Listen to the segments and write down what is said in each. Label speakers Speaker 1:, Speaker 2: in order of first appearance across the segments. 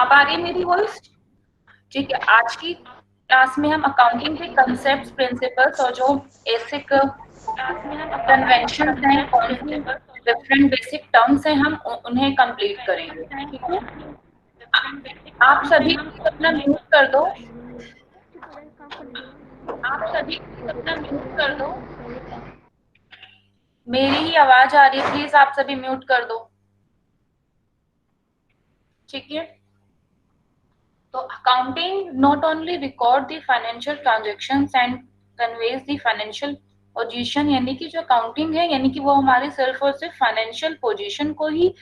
Speaker 1: अब आ रही है मेरी वॉइस? ठीक है, आज की क्लास में हम अकाउंटिंग के कंसेप्ट, प्रिंसिपल्स और जो बेसिक कन्वेंशन हैं, कौन सी डिफरेंट बेसिक टर्म्स हैं, हम उन्हें कंप्लीट करेंगे। ठीक है, आप सभी अपना म्यूट कर दो। मेरी ही आवाज आ रही है, प्लीज आप सभी म्यूट कर दो। ठीक है, तो accounting not only record the financial transactions and conveys the financial position, यानी कि जो अकाउंटिंग है यानी कि वो हमारे सिर्फ और सिर्फ फाइनेंशियल पोजीशन को ही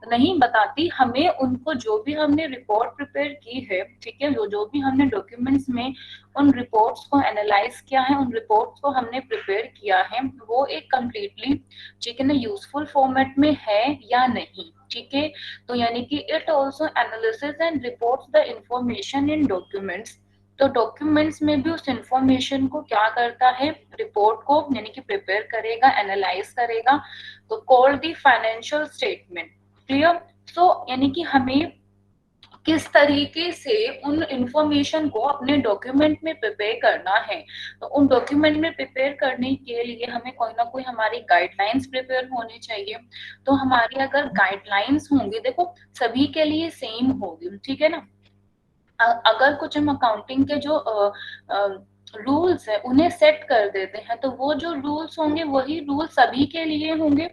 Speaker 1: नहीं बताती, हमें उनको जो भी हमने रिपोर्ट प्रिपेयर की है, ठीक है, जो भी हमने डॉक्यूमेंट्स में उन रिपोर्ट्स को एनालाइज किया है, उन रिपोर्ट्स को हमने प्रिपेयर किया है, वो एक कंप्लीटली ठीक है ना यूजफुल फॉर्मेट में है या नहीं। ठीक है, तो यानी कि it also analysis and reports the information in documents, तो डॉक्यूमेंट्स में भी उस इंफॉर्मेशन को क्या करता है, रिपोर्ट को यानी कि प्रिपेयर करेगा, एनालाइज करेगा, तो called the financial statement. Clear? So यानी कि हमें किस तरीके से उन इंफॉर्मेशन को अपने डॉक्यूमेंट में प्रिपेयर करना है, तो उन डॉक्यूमेंट में प्रिपेयर करने के लिए हमें कोई ना कोई हमारी गाइडलाइंस प्रिपेयर होनी चाहिए। तो हमारी अगर गाइडलाइंस होंगी, देखो सभी के लिए सेम होगी, ठीक है ना। अगर कुछ हम अकाउंटिंग के जो रूल्स है उन्हें सेट कर देते हैं, तो वो जो रूल्स होंगे वही रूल सभी के लिए होंगे।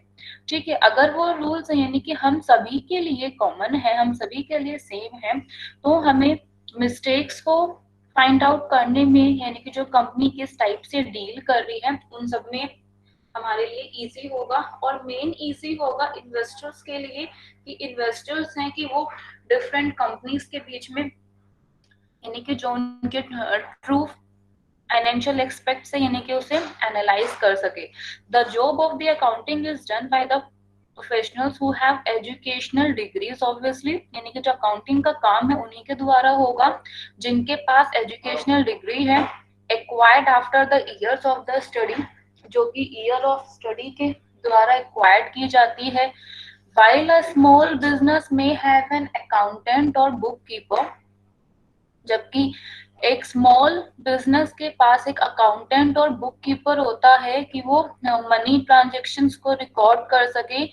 Speaker 1: ठीक है, अगर वो रूल्स यानी कि हम सभी के लिए कॉमन है, हम सभी के लिए सेम है, तो हमें मिस्टेक्स को फाइंड आउट करने में यानी कि जो कंपनी किस टाइप से डील कर रही है उन सब में हमारे लिए इजी होगा। और मेन इजी होगा इन्वेस्टर्स के लिए, कि इन्वेस्टर्स हैं कि वो डिफरेंट कंपनीज के बीच में यानी कि जो उनके ट्रू फाइनेंशियल एक्सपेक्ट है यानी कि उसे एनालाइज कर सके। The job of the accounting is done by the professionals who have educational degrees, obviously यानी कि जो अकाउंटिंग का काम है उन्हीं के द्वारा होगा जिनके पास एजुकेशनल डिग्री है, acquired after the years of the study, जो कि ईयर ऑफ स्टडी के द्वारा एक्वायर्ड की जाती है। while a small business may have an accountant or bookkeeper, जबकि एक स्मॉल बिजनेस के पास एक अकाउंटेंट और बुक कीपर होता है कि वो मनी ट्रांजेक्शन्स को रिकॉर्ड कर सके।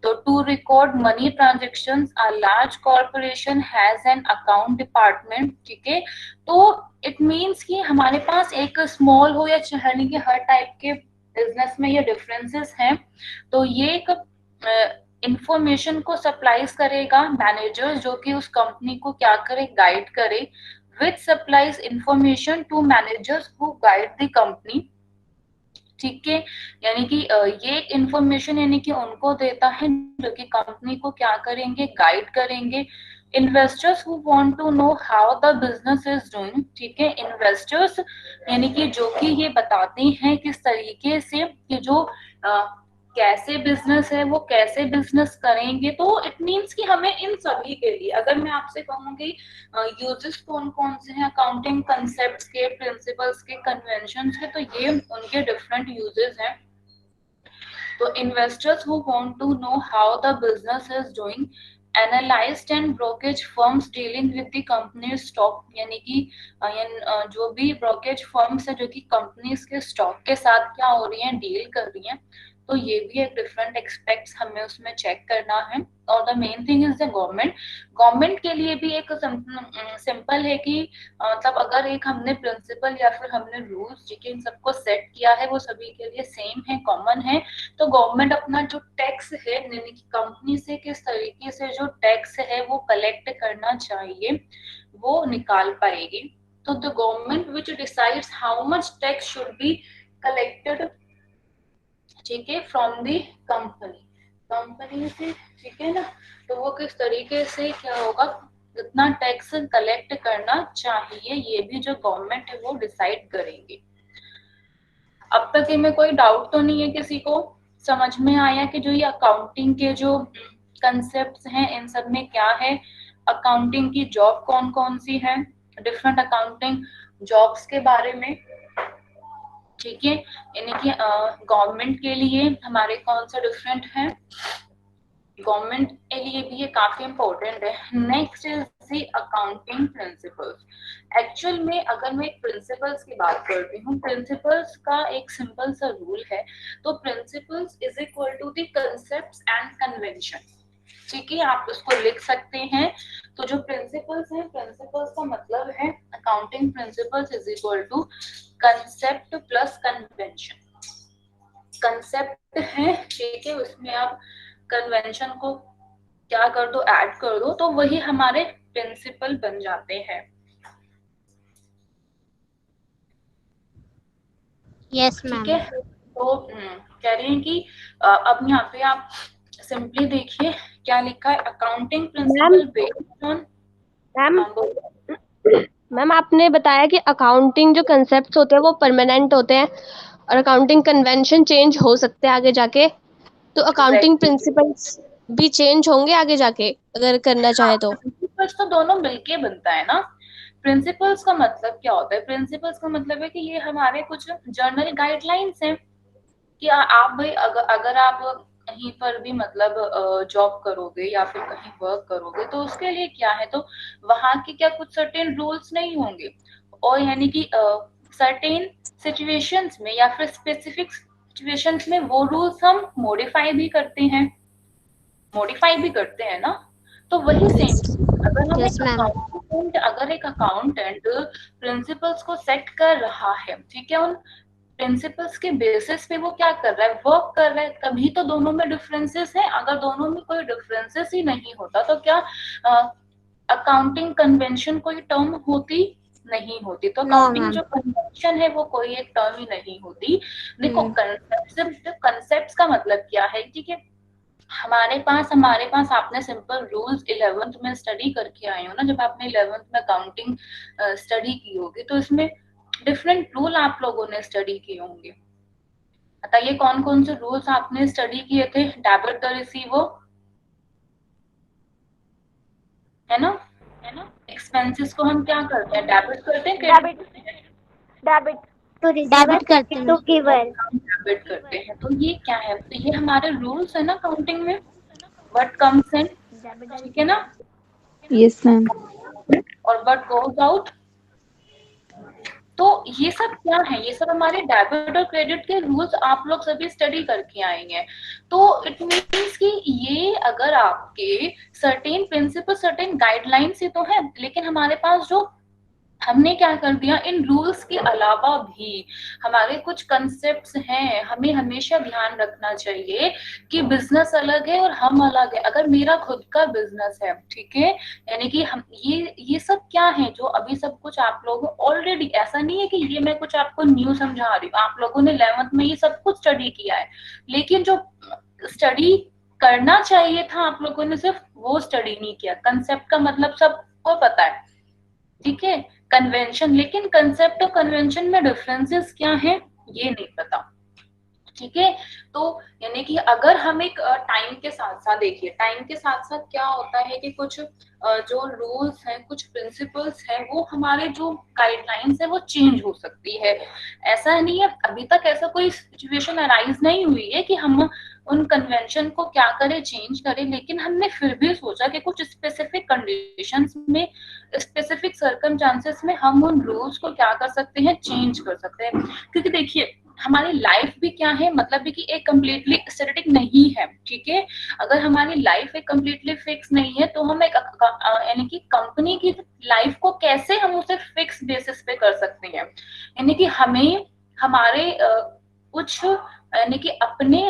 Speaker 1: तो to record money transactions a large corporation has an account department. ठीक है, तो इट मीन्स कि हमारे पास एक स्मॉल हो या यानी कि हर टाइप के बिजनेस में ये डिफरेंसेस हैं। तो ये एक इंफॉर्मेशन को सप्लाईज करेगा मैनेजर, जो कि उस कंपनी को क्या करे, गाइड करे, which supplies information to managers who guide the company। ठीक है, यानी कि ये इंफॉर्मेशन यानी कि उनको देता है जो कि कंपनी को क्या करेंगे, गाइड करेंगे। Investors who want to know how the business is doing, ठीक है, इन्वेस्टर्स यानी कि जो कि ये बताते हैं किस तरीके से कि जो कैसे बिजनेस है वो कैसे बिजनेस करेंगे। तो इट मीन्स कि हमें इन सभी के लिए, अगर मैं आपसे कहूंगी यूजेस कौन कौन से हैं अकाउंटिंग कंसेप्ट्स के, प्रिंसिपल्स के, कन्वेंशंस के, तो ये उनके डिफरेंट यूजेस हैं। तो investors who want to know how the business is doing, analysed and brokerage firms dealing with the company stock, यानी कि जो भी ब्रोकेज फर्म्स है जो कि कंपनीज के स्टॉक के साथ क्या हो रही हैं, डील कर रही हैं। तो ये भी एक डिफरेंट एक्सपेक्ट्स हमें उसमें चेक करना है। और the main thing is the government, government के लिए भी एक सिंपल है कि मतलब अगर एक हमने प्रिंसिपल या फिर हमने रूल्स जो कि इन सबको सेट किया है वो सभी के लिए सेम है, कॉमन है, तो गवर्नमेंट अपना जो टैक्स है यानी कि कंपनी से किस तरीके से जो टैक्स है वो कलेक्ट करना चाहिए वो निकाल पाएगी। तो the government which decides how much tax should be collected, ठीक है, फ्रॉम दी कंपनी से, ठीक है ना। तो वो किस तरीके से क्या होगा, कितना टैक्स कलेक्ट करना चाहिए, ये भी जो गवर्नमेंट है वो डिसाइड करेंगे। अब तक इनमें कोई डाउट तो नहीं है किसी को, समझ में आया कि जो ये अकाउंटिंग के जो कंसेप्ट्स हैं इन सब में क्या है, अकाउंटिंग की जॉब कौन कौन सी है, डिफरेंट अकाउंटिंग जॉब्स के बारे में। ठीक है, यानी कि गवर्नमेंट के लिए हमारे कौन सा डिफरेंट है, गवर्नमेंट के लिए भी ये काफी इंपॉर्टेंट है। Next is the accounting principles. Actual में अगर मैं प्रिंसिपल्स की बात करती हूँ, प्रिंसिपल्स का एक सिंपल सा रूल है। तो principles is equal to the concepts and convention. ठीक है, आप उसको लिख सकते हैं। तो जो प्रिंसिपल्स हैं, प्रिंसिपल्स का मतलब है accounting principles is equal to concept plus convention. Concept है, ठीक है, उसमें आप कन्वेंशन को क्या कर दो, ऐड कर दो, तो वही हमारे प्रिंसिपल बन जाते हैं।
Speaker 2: यस
Speaker 1: ठीक
Speaker 2: मैम।
Speaker 1: है, तो कह रहे हैं कि अब यहाँ पे आप सिंपली देखिए क्या लिखा है, accounting principle based on.
Speaker 3: Ma'am आपने बताया कि अकाउंटिंग जो कंसेप्ट्स होते हैं वो परमानेंट होते हैं और अकाउंटिंग कन्वेंशन चेंज हो सकते हैं आगे जाके, तो अकाउंटिंग प्रिंसिपल्स भी चेंज होंगे आगे जाके अगर करना चाहे तो?
Speaker 1: प्रिंसिपल्स तो दोनों मिलके बनता है ना। प्रिंसिपल्स का मतलब क्या होता है, प्रिंसिपल्स का मतलब है कि ये हमारे कुछ जर्नल गाइडलाइंस हैं कि आप भाई अगर आप कहीं पर भी मतलब जॉब करोगे या फिर कहीं वर्क करोगे तो उसके लिए क्या है, तो वहां के क्या कुछ सर्टेन रूल्स नहीं होंगे, और यानी कि सर्टेन सिचुएशंस में या फिर स्पेसिफिक सिचुएशंस में वो रूल्स हम मॉडिफाई भी करते हैं ना। तो वही सेम,
Speaker 2: यस मैम।
Speaker 1: अगर एक अकाउंटेंट प्रिंसिपल्स को सेट कर रहा है, ठीक है, उन प्रिंसिपल्स के बेसिस पे वो क्या कर रहा है, वर्क कर रहा है, तभी तो दोनों में डिफरेंसेस है। अगर दोनों में कोई डिफरेंसेस ही नहीं होता तो क्या अकाउंटिंग कन्वेंशन कोई टर्म होती नहीं होती। तो
Speaker 2: नो
Speaker 1: अकाउंटिंग
Speaker 2: मैम।
Speaker 1: जो कन्वेंशन है वो कोई एक टर्म ही नहीं होती। देखो कंसेप्ट का मतलब क्या है, ठीक है, हमारे पास आपने सिंपल रूल्स 11th में स्टडी करके आए हो ना, जब आपने 11th में अकाउंटिंग स्टडी की होगी तो इसमें डिफरेंट रूल आप लोगों ने स्टडी किए होंगे। बताइए कौन कौन से रूल्स आपने स्टडी किए थे। डेबिट द रिसीवर, है ना, एक्सपेंसेस को हम क्या करते हैं, डेबिट करते हैं, क्रेडिट
Speaker 3: डेबिट
Speaker 2: तो डेबिट करते हैं।
Speaker 1: डेबिट करते हैं। तो ये क्या है, तो ये हमारे रूल्स है ना अकाउंटिंग में, व्हाट कम्स इन, ठीक है ना,
Speaker 4: यस मैम।
Speaker 1: और व्हाट गोज आउट। तो ये सब क्या है, ये सब हमारे डेबिट और क्रेडिट के रूल्स आप लोग सभी स्टडी करके आएंगे। तो इट मीन्स कि ये अगर आपके सर्टेन प्रिंसिपल सर्टेन गाइडलाइंस ही तो है, लेकिन हमारे पास जो हमने क्या कर दिया, इन रूल्स के अलावा भी हमारे कुछ कंसेप्ट्स हैं। हमें हमेशा ध्यान रखना चाहिए कि बिजनेस अलग है और हम अलग है। अगर मेरा खुद का बिजनेस है, ठीक है, यानी कि हम ये सब क्या है जो अभी सब कुछ आप लोगों ऑलरेडी, ऐसा नहीं है कि ये मैं कुछ आपको न्यू समझा रही हूँ, आप लोगों ने 11th में ये सब कुछ स्टडी किया है, लेकिन जो स्टडी करना चाहिए था आप लोगों ने सिर्फ वो स्टडी नहीं किया। कंसेप्ट का मतलब सबको पता है, ठीक है, कन्वेंशन, लेकिन कंसेप्ट और कन्वेंशन में डिफरेंसेस क्या है ये नहीं पता। ठीक है, तो यानी कि अगर हम एक टाइम के साथ साथ देखिए, टाइम के साथ साथ क्या होता है कि कुछ जो रूल्स हैं, कुछ प्रिंसिपल्स हैं, वो हमारे जो गाइडलाइंस है वो चेंज हो सकती है। ऐसा नहीं है, अभी तक ऐसा कोई सिचुएशन अराइज नहीं हुई है कि हम उन कन्वेंशन को क्या करें, चेंज करें, लेकिन हमने फिर भी सोचा कि कुछ स्पेसिफिक कंडीशंस में, स्पेसिफिक सर्कमस्टांसेस में हम उन रूल्स को क्या कर सकते हैं, चेंज कर सकते हैं। क्योंकि देखिए हमारी लाइफ भी क्या है, मतलब भी कि एक कम्प्लीटली स्टैटिक नहीं है, ठीक है। अगर हमारी लाइफ एक कम्प्लीटली फिक्स नहीं है तो हम एक यानी कि कंपनी की लाइफ को कैसे हम उसे फिक्स बेसिस पे कर सकते हैं। यानी कि हमें हमारे कुछ यानी कि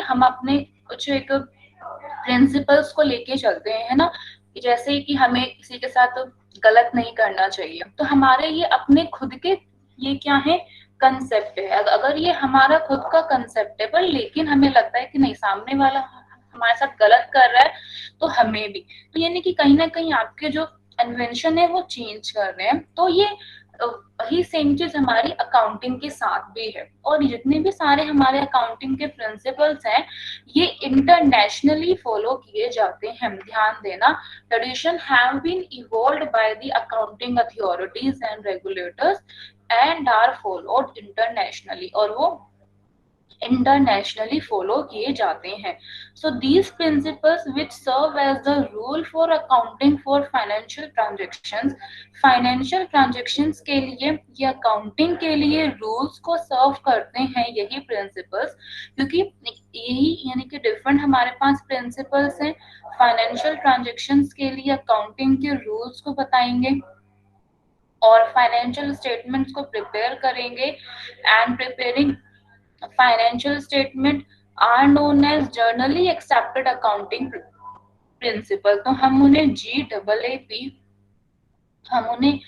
Speaker 1: हम अपने कुछ एक प्रिंसिपल्स को लेके चलते हैं, है ना, जैसे कि हमें किसी के साथ गलत नहीं करना चाहिए। तो हमारे ये अपने खुद के ये क्या है, कंसेप्ट है। अगर ये हमारा खुद का कंसेप्ट है, पर लेकिन हमें लगता है कि नहीं सामने वाला हमारे साथ गलत कर रहा है तो हमें भी, तो यानी कि कहीं ना कहीं आपके जो कन्वेंशन है वो चेंज कर रहे हैं। तो ये वही सेम चीज हमारी अकाउंटिंग के साथ भी है। और जितने भी सारे हमारे अकाउंटिंग के प्रिंसिपल्स हैं ये इंटरनेशनली फॉलो किए जाते हैं। ध्यान देना, tradition have been evolved by the accounting authorities and regulators and are followed internationally. और वो इंटरनेशनली फॉलो किए जाते हैं. So these principles which serve as the rule for accounting for financial transactions के लिए या अकाउंटिंग के लिए रूल्स को सर्व करते हैं यही प्रिंसिपल्स, क्योंकि यही यानी कि डिफरेंट हमारे पास प्रिंसिपल्स हैं. फाइनेंशियल ट्रांजेक्शंस के लिए अकाउंटिंग के रूल्स को बताएंगे और फाइनेंशियल स्टेटमेंट्स को प्रिपेयर करेंगे. And preparing financial statement are known as generally accepted accounting principle. तो हम उन्हें GAAP हम उन्हें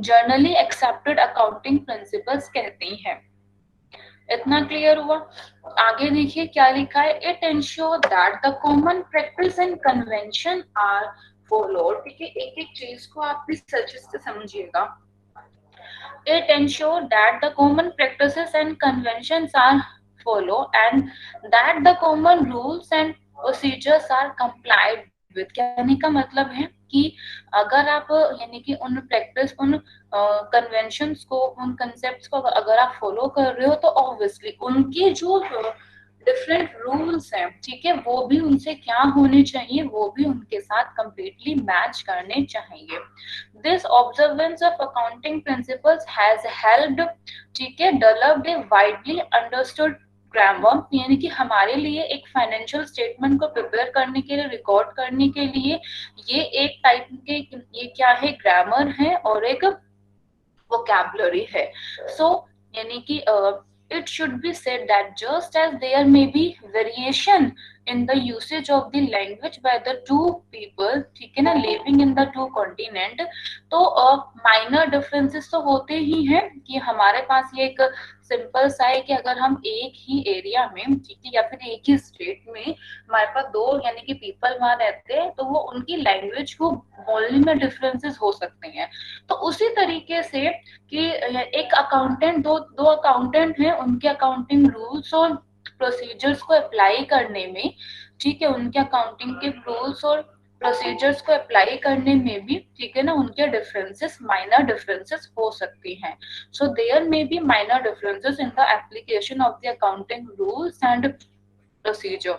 Speaker 1: generally accepted accounting principles कहते हैं. इतना क्लियर हुआ. आगे देखिए क्या लिखा है. It ensure that the common practice and convention are followed. ठीक है, एक एक चीज को आप भी अच्छे से समझिएगा. It ensure that the common practices and conventions are follow and that the common rules and procedures are complied with. कहने का मतलब है कि अगर आप यानी कि उन प्रैक्टिस उन कन्वेंशंस को उन कंसेप्ट्स को अगर आप फॉलो कर रहे हो तो ऑब्वियसली उनके जो डिफरेंट रूल्स हैं, ठीक है, वो भी उनसे क्या होने चाहिए, वो भी उनके साथ कंप्लीटली मैच करने चाहिए. This observance of accounting principles has helped, ठीक है, डेवलप्ड ए वाइडली अंडरस्टूड ग्रामर. यानी कि हमारे लिए एक फाइनेंशियल स्टेटमेंट को प्रिपेयर करने के लिए, रिकॉर्ड करने के लिए ये एक टाइप के ये क्या है, ग्रामर है और एक वोकैबुलरी है. सो यानी कि it should be said that just as there may be variation in the usage of the language by the two people, ठीक है ना, living in the two continent, तो माइनर डिफरेंसेस तो होते ही हैं कि हमारे पास ये एक सिंपल सा है कि अगर हम एक ही एरिया में, ठीक है, या फिर एक ही स्टेट में हमारे पास दो यानी कि पीपल वहां रहते हैं तो वो उनकी लैंग्वेज को बोलने में डिफरेंसेस हो सकते हैं. तो उसी तरीके से कि एक अकाउंटेंट दो अकाउंटेंट हैं, उनके अकाउंटिंग रूल्स और प्रोसीजर्स को अप्लाई करने में, ठीक है, उनके अकाउंटिंग के रूल्स और प्रोसीजर्स को अप्लाई करने में भी, ठीक है ना, उनके डिफरेंसेस माइनर डिफरेंसेस हो सकती हैं. So there may be minor differences in the application of the accounting rules and procedure.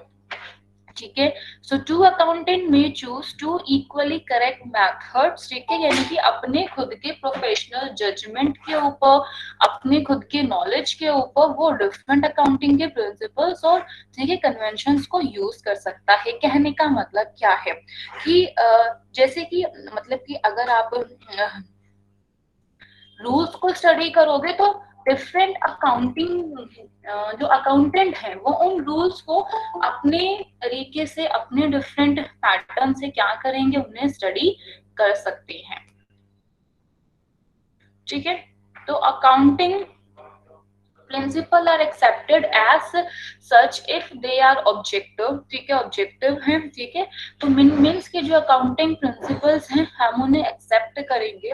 Speaker 1: ठीक है. So two accountant may choose two equally correct methods, ठीक है, यानी कि अपने खुद के प्रोफेशनल जजमेंट के ऊपर, अपने खुद के नॉलेज के ऊपर वो डिफरेंट अकाउंटिंग के प्रिंसिपल्स और, ठीक है, कन्वेंशंस को यूज कर सकता है. कहने का मतलब क्या है कि जैसे कि मतलब कि अगर आप रूल्स को स्टडी करोगे तो डिफरेंट अकाउंटिंग जो अकाउंटेंट हैं वो उन रूल्स को अपने तरीके से, अपने डिफरेंट पैटर्न से क्या करेंगे, उन्हें स्टडी कर सकते हैं. ठीक है. तो accounting principle are accepted as such if they are objective. ठीक है, ऑब्जेक्टिव हैं. ठीक है. तो मीन्स के जो अकाउंटिंग प्रिंसिपल्स हैं हम उन्हें एक्सेप्ट करेंगे.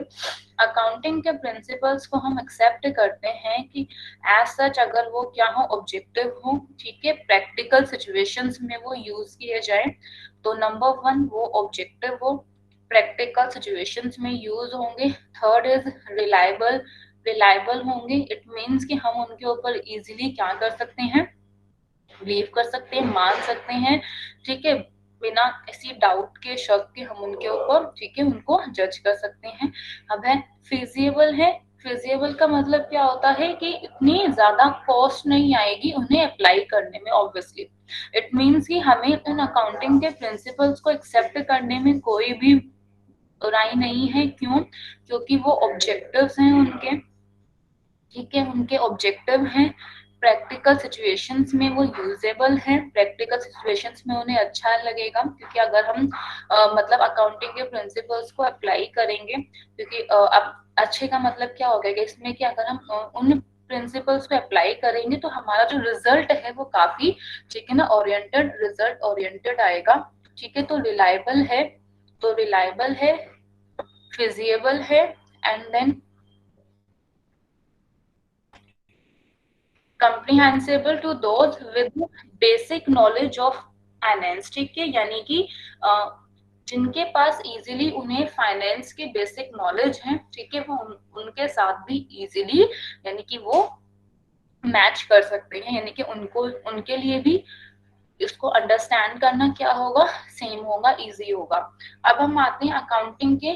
Speaker 1: अकाउंटिंग के प्रिंसिपल्स को हम एक्सेप्ट करते हैं कि एज सच अगर वो क्या हो, ऑब्जेक्टिव हो, ठीक है, प्रैक्टिकल सिचुएशंस में वो यूज किए जाए. तो नंबर 1 वो ऑब्जेक्टिव हो, प्रैक्टिकल सिचुएशंस में यूज होंगे. थर्ड इज रिलायबल होंगे. इट मीन्स कि हम उनके ऊपर इजीली क्या कर सकते हैं, बिलीव कर सकते हैं, मान सकते हैं. ठीक है, बिना किसी डाउट के, शक के हम उनके ऊपर, ठीक है, उनको जज कर सकते हैं. अब है फिजिबल है. फिजिबल का मतलब क्या होता है कि इतनी ज्यादा कॉस्ट नहीं आएगी उन्हें अप्लाई करने में. ऑब्वियसली इट मीन्स कि हमें उन अकाउंटिंग के प्रिंसिपल्स को एक्सेप्ट करने में कोई भी राय नहीं है. क्यों? क्योंकि वो ऑब्जेक्टिव्स हैं उनके, ठीक है, उनके ऑब्जेक्टिव हैं. प्रैक्टिकल सिचुएशंस में वो यूजेबल है, प्रैक्टिकल सिचुएशंस में उन्हें अच्छा लगेगा. क्योंकि अगर हम मतलब अकाउंटिंग के प्रिंसिपल्स को अप्लाई करेंगे, क्योंकि अब अच्छे का मतलब क्या हो गया इसमें कि अगर हम उन प्रिंसिपल्स को अप्लाई करेंगे तो हमारा जो रिजल्ट है वो काफी, ठीक है ना, ओरिएंटेड, रिजल्ट ओरिएंटेड आएगा. ठीक है. तो रिलायबल है, फिजिबल है and then comprehensible to those with basic knowledge of finance. ठीक है, यानी कि जिनके पास इजीली उन्हें फाइनेंस के बेसिक नॉलेज है, ठीक है, वो उनके साथ भी इजीली यानी कि वो मैच कर सकते हैं, यानी कि उनको उनके लिए भी इसको अंडरस्टैंड करना क्या होगा, सेम होगा, इजी होगा। अब हम आते हैं अकाउंटिंग के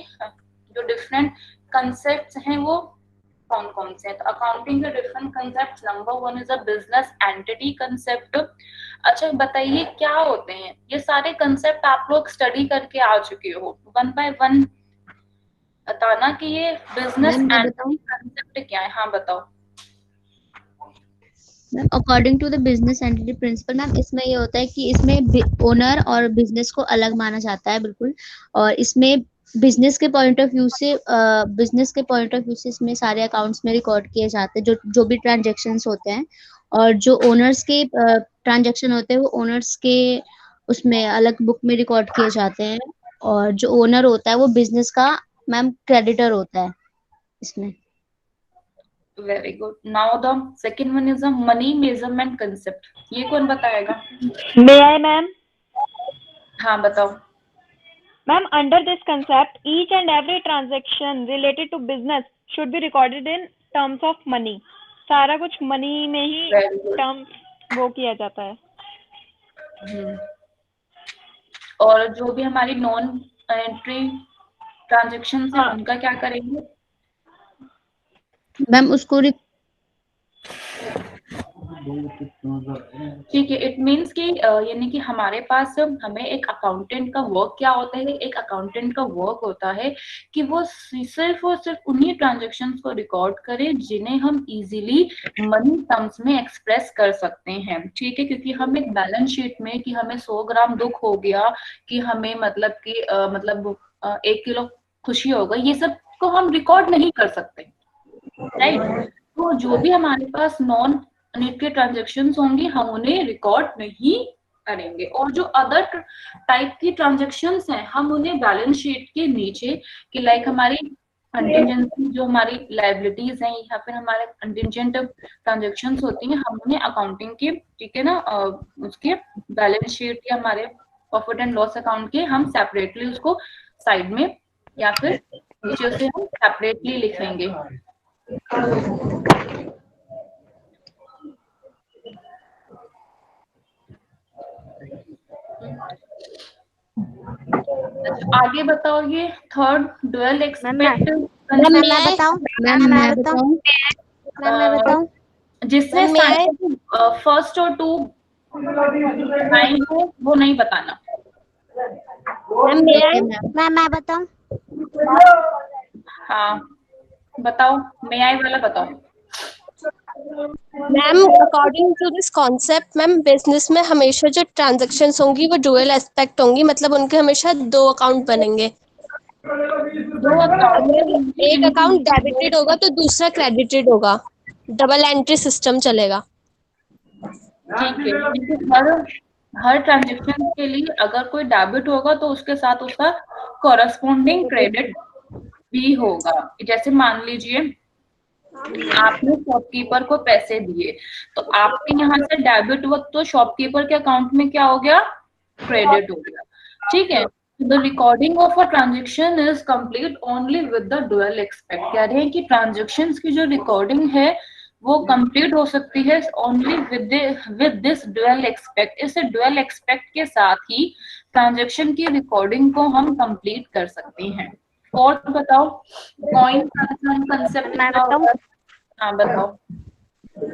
Speaker 1: जो डिफरेंट कंसेप्ट हैं वो कौन कौन से हैं। तो अकाउंटिंग के different concept, number one is a business entity concept. अच्छा बताइए क्या होते हैं ये सारे कंसेप्ट, आप लोग स्टडी करके आ चुके हो, वन बाय वन बताना कि ये बिजनेस
Speaker 2: मैम मैं
Speaker 1: एंटिटी
Speaker 2: बताऊं?
Speaker 1: कंसेप्ट क्या है। हाँ बताओ।
Speaker 2: Ma'am according to the business entity principle, ma'am इसमें ये होता है कि इसमें ओनर और बिजनेस को अलग माना जाता है बिल्कुल। और इसमें बिजनेस के पॉइंट ऑफ व्यू से इसमें सारे अकाउंट्स में रिकॉर्ड किए जाते हैं जो जो भी ट्रांजेक्शन्स होते हैं। और जो ओनर्स के ट्रांजेक्शन होते हैं वो ओनर्स के उसमें अलग बुक में रिकॉर्ड किए जाते हैं। और जो ओनर होता है वो बिजनेस का मैम क्रेडिटर होता है इसमें।
Speaker 1: Very good. Now the second one is a money measurement concept. ये कौन बताएगा?
Speaker 5: May I, ma'am?
Speaker 1: हाँ बताओ।
Speaker 5: Ma'am, under this concept, each and every transaction related to business should be recorded in terms of money. सारा कुछ money में ही
Speaker 1: very good.
Speaker 5: Term वो किया जाता है।
Speaker 1: और जो भी हमारी नॉन एंट्री ट्रांजेक्शन है
Speaker 5: हाँ
Speaker 1: उनका क्या करेंगे?
Speaker 2: मैम उसको
Speaker 1: ठीक है, इट मीन्स कि यानी कि हमारे पास हमें एक अकाउंटेंट का वर्क क्या होता है, एक अकाउंटेंट का वर्क होता है कि वो सिर्फ और सिर्फ उन्हीं ट्रांजेक्शन्स को रिकॉर्ड करे जिन्हें हम इजीली मनी टर्म्स में एक्सप्रेस कर सकते हैं। ठीक है, क्योंकि हम एक बैलेंस शीट में कि हमें 100 ग्राम दुख हो गया, कि हमें मतलब कि 1 किलो खुशी हो गई, ये सब को हम रिकॉर्ड नहीं कर सकते, राइट। तो जो भी हमारे पास नॉन नेट के ट्रांजेक्शन होंगी हम उन्हें रिकॉर्ड नहीं करेंगे, और जो अदर टाइप की ट्रांजेक्शन हैं हम उन्हें बैलेंस शीट के नीचे, कि लाइक हमारी कंटिजेंसी जो हमारी लाइबिलिटीज हैं या फिर हमारे कंटिजेंट ट्रांजेक्शन होती हैं, हम उन्हें अकाउंटिंग के, ठीक है ना, उसके बैलेंस शीट या हमारे प्रॉफिट एंड लॉस अकाउंट के हम सेपरेटली उसको साइड में या फिर नीचे से हम सेपरेटली लिखेंगे। आगे बताओ ये थर्ड ड्यूअल एक्सपेक्ट
Speaker 2: मैम मैं बताऊं? मैम मैं बताऊं? मैम मैं बताऊं?
Speaker 1: जिसमें
Speaker 3: मैम मैं
Speaker 1: फर्स्ट और टू लाइन हो वो नहीं बताना।
Speaker 2: ओके मैम मैं बताऊं?
Speaker 1: हाँ बताओ, मे आई वाला बताओ।
Speaker 3: Ma'am according to this concept, ma'am business में हमेशा जो ट्रांजैक्शंस होंगी वो डुअल एस्पेक्ट होंगी, मतलब उनके हमेशा 2 अकाउंट बनेंगे।
Speaker 1: दो अकाउंट
Speaker 3: अगर एक अकाउंट डेबिटेड होगा तो दूसरा क्रेडिटेड होगा, डबल एंट्री सिस्टम चलेगा।
Speaker 1: ठीक है, क्योंकि हर ट्रांजेक्शन के लिए अगर कोई डेबिट होगा तो उसके साथ उसका कॉरस्पॉन्डिंग क्रेडिट भी होगा। जैसे मान लीजिए आपने शॉपकीपर को पैसे दिए, तो आपके यहाँ से डेबिट हुआ तो शॉपकीपर के अकाउंट में क्या हो गया, क्रेडिट हो गया। ठीक है, the recording of a transaction is complete only with the dual expect. कह रहे हैं कि ट्रांजेक्शन्स की जो रिकॉर्डिंग है वो कंप्लीट हो सकती है only with this dual expect. इस डुअल एक्सपेक्ट के साथ ही ट्रांजेक्शन की रिकॉर्डिंग को हम कंप्लीट कर सकते हैं। फोर्थ बताओ, कॉइन कंसेप्ट
Speaker 6: मैं
Speaker 1: क्या होता है?
Speaker 6: बताऊं?
Speaker 1: हाँ बताओ।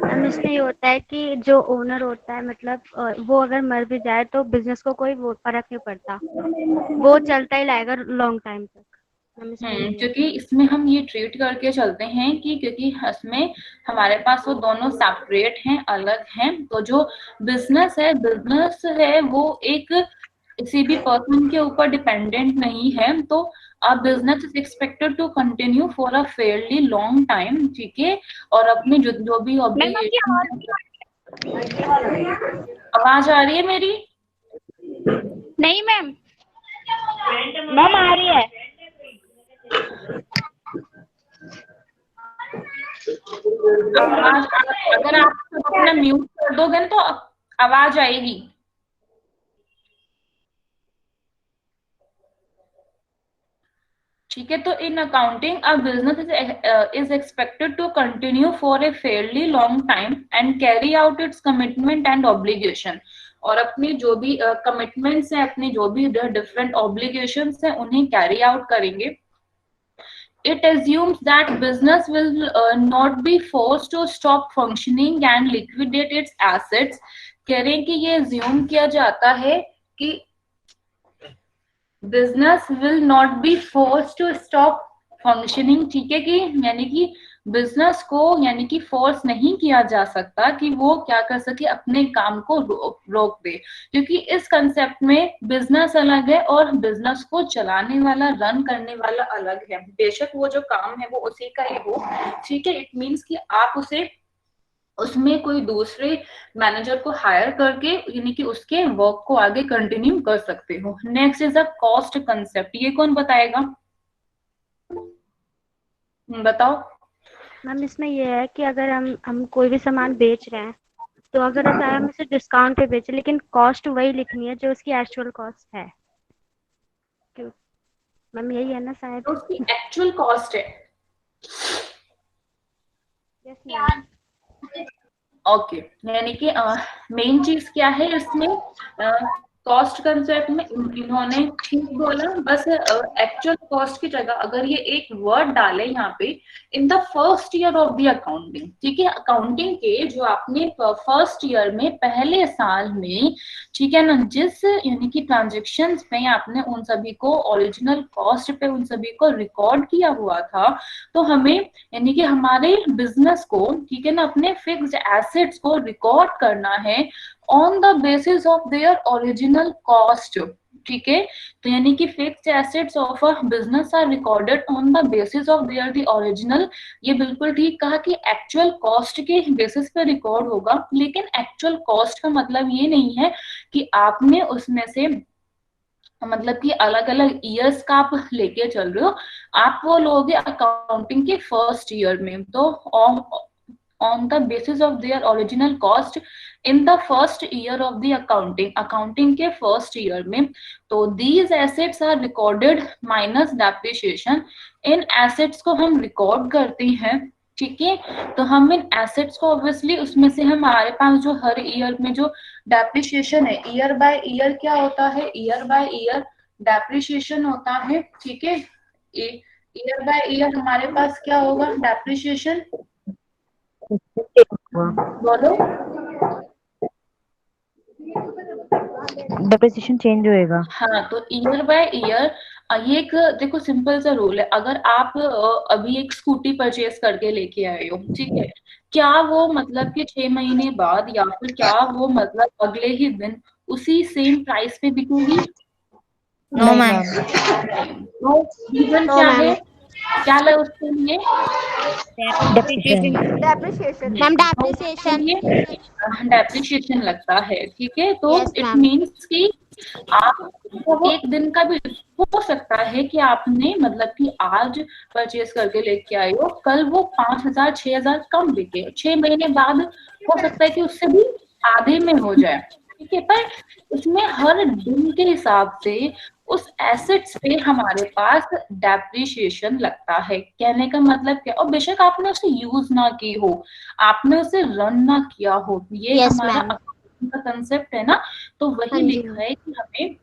Speaker 6: मैम इसमें ये होता है कि जो ओनर होता है मतलब वो अगर मर भी जाए तो बिजनेस को कोई वो फर्क नहीं पड़ता, वो चलता ही रहेगा लॉन्ग टाइम तक। मैम इसमें ये है।
Speaker 1: क्योंकि इसमें हम ये ट्रीट करके चलते हैं कि क्योंकि इसमें हमारे पास वो दोनों सेपरेट हैं, अलग हैं। तो जो बिजनेस है वो एक किसी भी पर्सन के ऊपर डिपेंडेंट नहीं है। तो a business is expected to continue for a fairly long time, ठीक है। और अपने जो जो भी ऑब्लिगेशन, आवाज आ रही है मेरी?
Speaker 6: नहीं मैम।
Speaker 5: मैम आ रही है।
Speaker 1: आवाज अगर आप अपना म्यूट कर दोगे तो आवाज आएगी। ठीक है। तो in accounting a business is expected to continue for a fairly long time and carry out its commitment and obligation, और अपनी जो भी कमिटमेंट्स हैं, अपनी जो भी डिफरेंट ऑब्लिगेशंस हैं, उन्हें कैरी आउट करेंगे। It assumes that business will not be forced to stop functioning and liquidate its assets। कह रहे हैं कि ये assume किया जाता है कि business will not be force to stop functioning, ठीक है, कि यानी कि बिजनेस को यानी कि फोर्स नहीं किया जा सकता कि वो क्या कर सके, अपने काम को रोक दे, क्योंकि इस कंसेप्ट में बिजनेस अलग है और बिजनेस को चलाने वाला, रन करने वाला अलग है। बेशक वो जो काम है वो उसी का ही हो, ठीक है। इट मीन्स कि आप उसे उसमें कोई दूसरे मैनेजर को हायर करके यानी कि उसके वर्क को आगे कंटिन्यू कर सकते हो। Next is a cost concept. ये कौन बताएगा? बताओ।
Speaker 6: मैम इसमें ये है कि अगर हम कोई भी सामान बेच रहे हैं, तो अगर चाहे हम इसे डिस्काउंट पे बेचे, लेकिन कॉस्ट वही लिखनी है जो उसकी एक्चुअल कॉस्ट है। क्यों मैम, यही है ना शायद?
Speaker 1: तो उसकी एक्चुअल कॉस्ट है।
Speaker 6: Yes ma'am.
Speaker 1: ओके, यानी कि मेन चीज क्या है इसमें, कॉस्ट कंसेप्ट में इन्होंने ठीक बोला, बस एक्चुअल कॉस्ट की जगह अगर ये एक वर्ड डाले यहाँ पे, in the first year of the accounting, ठीक है, अकाउंटिंग के जो आपने फर्स्ट ईयर में, पहले साल में, ठीक है ना, जिस यानी कि ट्रांजेक्शन्स में आपने उन सभी को ओरिजिनल कॉस्ट पे उन सभी को रिकॉर्ड किया हुआ था, तो हमें यानी कि हमारे बिजनेस को, ठीक है ना, अपने फिक्स्ड एसेट्स को रिकॉर्ड करना है on the basis of their original cost, ठीक है। तो यानी कि fixed assets of a business are recorded on the basis of their the original. ये बिल्कुल ठीक कहा कि एक्चुअल कॉस्ट के बेसिस पे रिकॉर्ड होगा, लेकिन एक्चुअल कॉस्ट का मतलब ये नहीं है कि आपने उसमें से मतलब कि अलग अलग ईयर्स का आप लेके चल रहे हो, आप वो लोगे अकाउंटिंग के फर्स्ट ईयर में, तो on the basis of their original cost in the first year of the accounting के first year में, तो these assets are recorded minus depreciation। In assets को हम record करते हैं, ठीक है। तो हम इन assets को ऑब्वियसली उसमें से हमारे पास जो हर ईयर में जो डेप्रिसिएशन है, ईयर बाय ईयर क्या होता है, ईयर बाय ईयर डेप्रिसिएशन होता है, ठीक है। ईयर बाय ईयर हमारे पास क्या होगा, डेप्रिसिएशन, बोलो।
Speaker 4: डेप्रिसिएशन चेंज होएगा।
Speaker 1: हाँ, तो ईयर बाय ईयर ये एक देखो सिंपल सा रूल है। अगर आप अभी एक स्कूटी परचेज करके लेके आए हो, ठीक है, क्या वो मतलब कि 6 महीने बाद या फिर क्या वो मतलब अगले ही दिन उसी सेम प्राइस पे बिकेगी?
Speaker 4: No ma'am.
Speaker 1: तो रीजन
Speaker 3: नो
Speaker 1: क्या
Speaker 3: मैम।
Speaker 1: है, क्या है उसके लिए?
Speaker 4: डेप्रिसिएशन।
Speaker 3: Ma'am depreciation.
Speaker 1: डेप्रिसिएशन लगता है, ठीक है। तो
Speaker 3: यस
Speaker 1: इट
Speaker 3: मैम।
Speaker 1: मीन्स कि आप एक दिन का भी हो सकता है कि आपने मतलब कि आज परचेज करके लेके आए हो, कल वो 5,000 6,000 कम बिके, 6 महीने बाद हो सकता है कि उससे भी आधे में हो जाए, ठीक है। पर उसमें हर दिन के हिसाब से उस एसेट्स पे हमारे पास डेप्रिसिएशन लगता है। कहने का मतलब क्या, और बेशक आपने उसे यूज ना की हो, आपने उसे रन ना किया हो, ये
Speaker 3: Yes,
Speaker 1: हमारा
Speaker 3: ma'am.
Speaker 1: अकाउंटिंग का कंसेप्ट है ना, तो वही
Speaker 3: हाँ जी
Speaker 1: लिखा है कि हमें,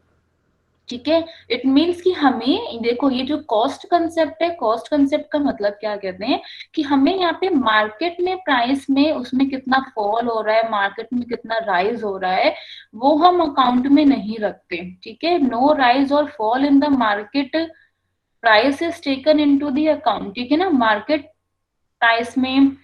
Speaker 1: ठीक है, इट मीन्स कि हमें देखो ये जो कॉस्ट कंसेप्ट है, कॉस्ट कंसेप्ट का मतलब क्या कहते हैं कि हमें यहाँ पे मार्केट में प्राइस में उसमें कितना फॉल हो रहा है, मार्केट में कितना राइज हो रहा है, वो हम अकाउंट में नहीं रखते, ठीक है। नो राइज और fall in the market price is taken into the account, ठीक है ना। मार्केट प्राइस में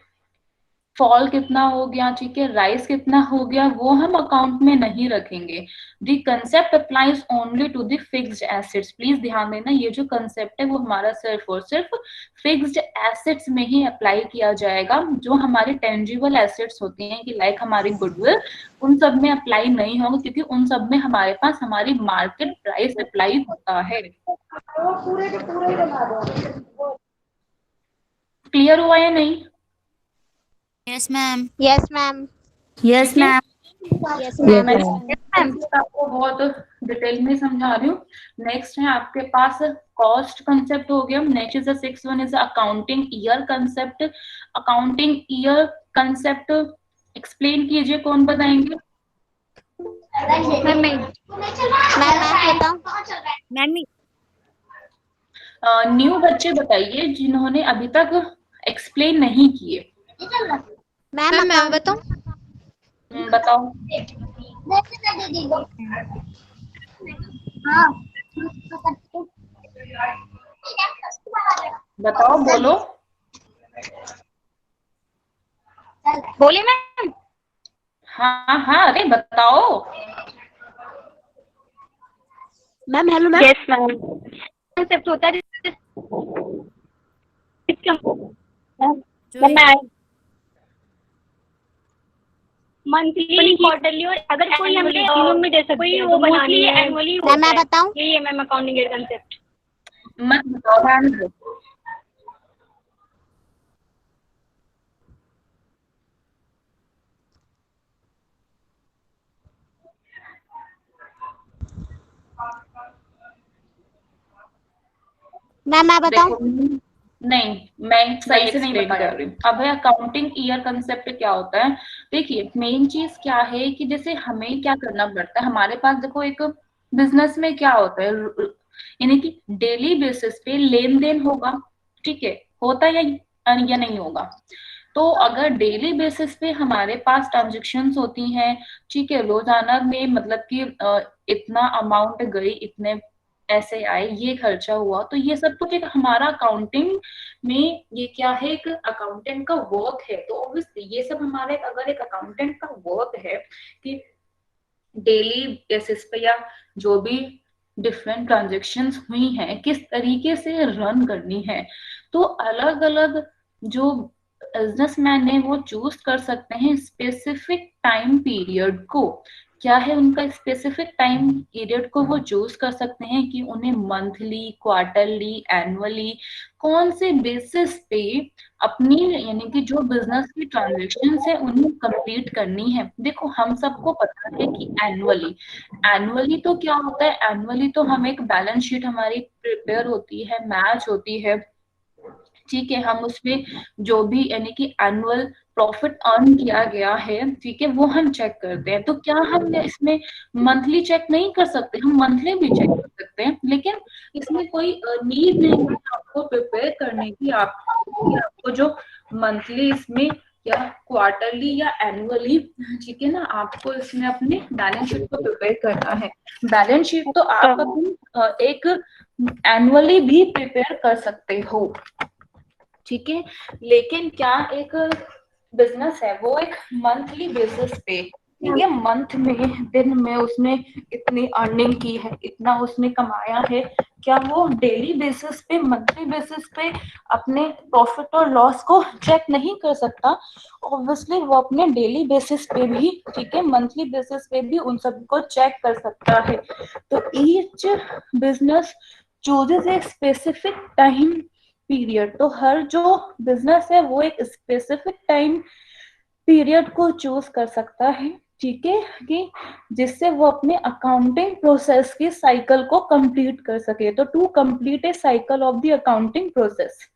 Speaker 1: फॉल कितना हो गया, ठीक है, राइस कितना हो गया, वो हम अकाउंट में नहीं रखेंगे। The concept applies only to the fixed assets. Please ध्यान देना, ये जो कंसेप्ट है वो हमारा सिर्फ और सिर्फ फिक्स्ड एसेट्स में ही अप्लाई किया जाएगा। जो हमारे टेंजिबल एसेट्स होते हैं कि लाइक हमारी गुडविल, उन सब में अप्लाई नहीं होगा, क्योंकि उन सब में हमारे पास हमारी मार्केट प्राइस अप्लाई होता है। क्लियर हुआ या नहीं?
Speaker 7: Yes ma'am.
Speaker 3: Yes ma'am.
Speaker 4: Yes
Speaker 1: ठीक है?
Speaker 4: Ma'am.
Speaker 2: Yes
Speaker 4: Yes,
Speaker 2: ma'am.
Speaker 4: ma'am.
Speaker 1: आपको बहुत डिटेल में समझा रही हूँ। नेक्स्ट है आपके पास कॉस्ट कंसेप्ट हो गया। Next is the six one is accounting year concept. Accounting year concept explain कीजिए, कौन बताएंगे?
Speaker 2: मैम बताओ।
Speaker 4: मैम
Speaker 1: न्यू बच्चे बताइए जिन्होंने अभी तक एक्सप्लेन नहीं किए।
Speaker 2: मैम मैं बताऊं?
Speaker 1: बताओ बताओ, बोलो।
Speaker 6: बोली मैम।
Speaker 1: हाँ हाँ, अरे बताओ।
Speaker 2: Ma'am hello ma'am.
Speaker 6: Yes ma'am. Concept होता है मंथली, क्वार्टरली, और अगर कोई हमें तीनों में दे सकते हैं, मोस्टली एनुअली होता है।
Speaker 2: मैं बताऊं?
Speaker 6: यही है मैम अकाउंटिंग ईयर कंसेप्ट।
Speaker 1: मत बताओ, रहने दो।
Speaker 2: मैम मैं बताऊं?
Speaker 1: देखो, नहीं, मैं सही से नहीं बता रही हूँ। अब है अकाउंटिंग ईयर कंसेप्ट क्या होता है। देखिए, मेन चीज क्या है कि जैसे हमें क्या करना पड़ता है, हमारे पास देखो एक बिजनेस में क्या होता है, यानी कि डेली बेसिस पे लेन देन होगा, ठीक है, होता है या नहीं होगा। तो अगर डेली बेसिस पे हमारे पास ट्रांजेक्शन्स होती हैं, ठीक है, रोजाना में मतलब कि इतना अमाउंट गई, इतने ऐसे आए, ये खर्चा हुआ, तो ये सब कुछ एक हमारा अकाउंटिंग में ये क्या है, एक अकाउंटेंट का वर्क है। तो ऑब्वियसली ये सब हमारे अगर एक अकाउंटेंट का वर्क है कि डेली बेसिस पे या जो भी डिफरेंट ट्रांजेक्शन्स हुई हैं किस तरीके से रन करनी है, तो अलग अलग जो बिजनेसमैन है वो चूज कर सकते हैं स्पेसिफिक टाइम पीरियड को। क्या है उनका स्पेसिफिक टाइम पीरियड को वो चूज कर सकते हैं कि उन्हें मंथली, क्वार्टरली, एनुअली कौन से बेसिस पे अपनी यानी कि जो बिजनेस की ट्रांजेक्शन है उन्हें कंप्लीट करनी है। देखो, हम सबको पता है कि एनुअली एनुअली तो क्या होता है, एनुअली तो हम एक बैलेंस शीट हमारी प्रिपेयर होती है, मैच होती है, ठीक है, हम उसमें जो भी यानी कि एनुअल प्रॉफिट अर्न किया गया है, ठीक है, वो हम चेक करते हैं। तो क्या हम इसमें मंथली चेक नहीं कर सकते? हम मंथली भी चेक कर सकते हैं, लेकिन इसमें कोई नीड नहीं है आपको प्रिपेयर करने की। आपको जो मंथली इसमें या क्वार्टरली या एनुअली, ठीक है ना, आपको इसमें अपने बैलेंस शीट को प्रिपेयर करना है। बैलेंस शीट तो आप अपनी एक एनुअली भी प्रिपेयर कर सकते हो, ठीक है, लेकिन क्या एक बिजनेस है वो एक मंथली बेसिस पे, ठीक है, मंथ में दिन में उसने इतनी अर्निंग की है, इतना उसने कमाया है, क्या वो डेली बेसिस पे, मंथली बेसिस पे अपने प्रॉफिट और लॉस को चेक नहीं कर सकता? ऑब्वियसली वो अपने डेली बेसिस पे भी, ठीक है, मंथली बेसिस पे भी उन सबको चेक कर सकता है। तो each business chooses a specific time period. तो हर जो बिजनेस है वो एक स्पेसिफिक टाइम पीरियड को चूज कर सकता है, ठीक है, कि जिससे वो अपने अकाउंटिंग प्रोसेस की साइकिल को कंप्लीट कर सके। तो to complete a cycle of the accounting process.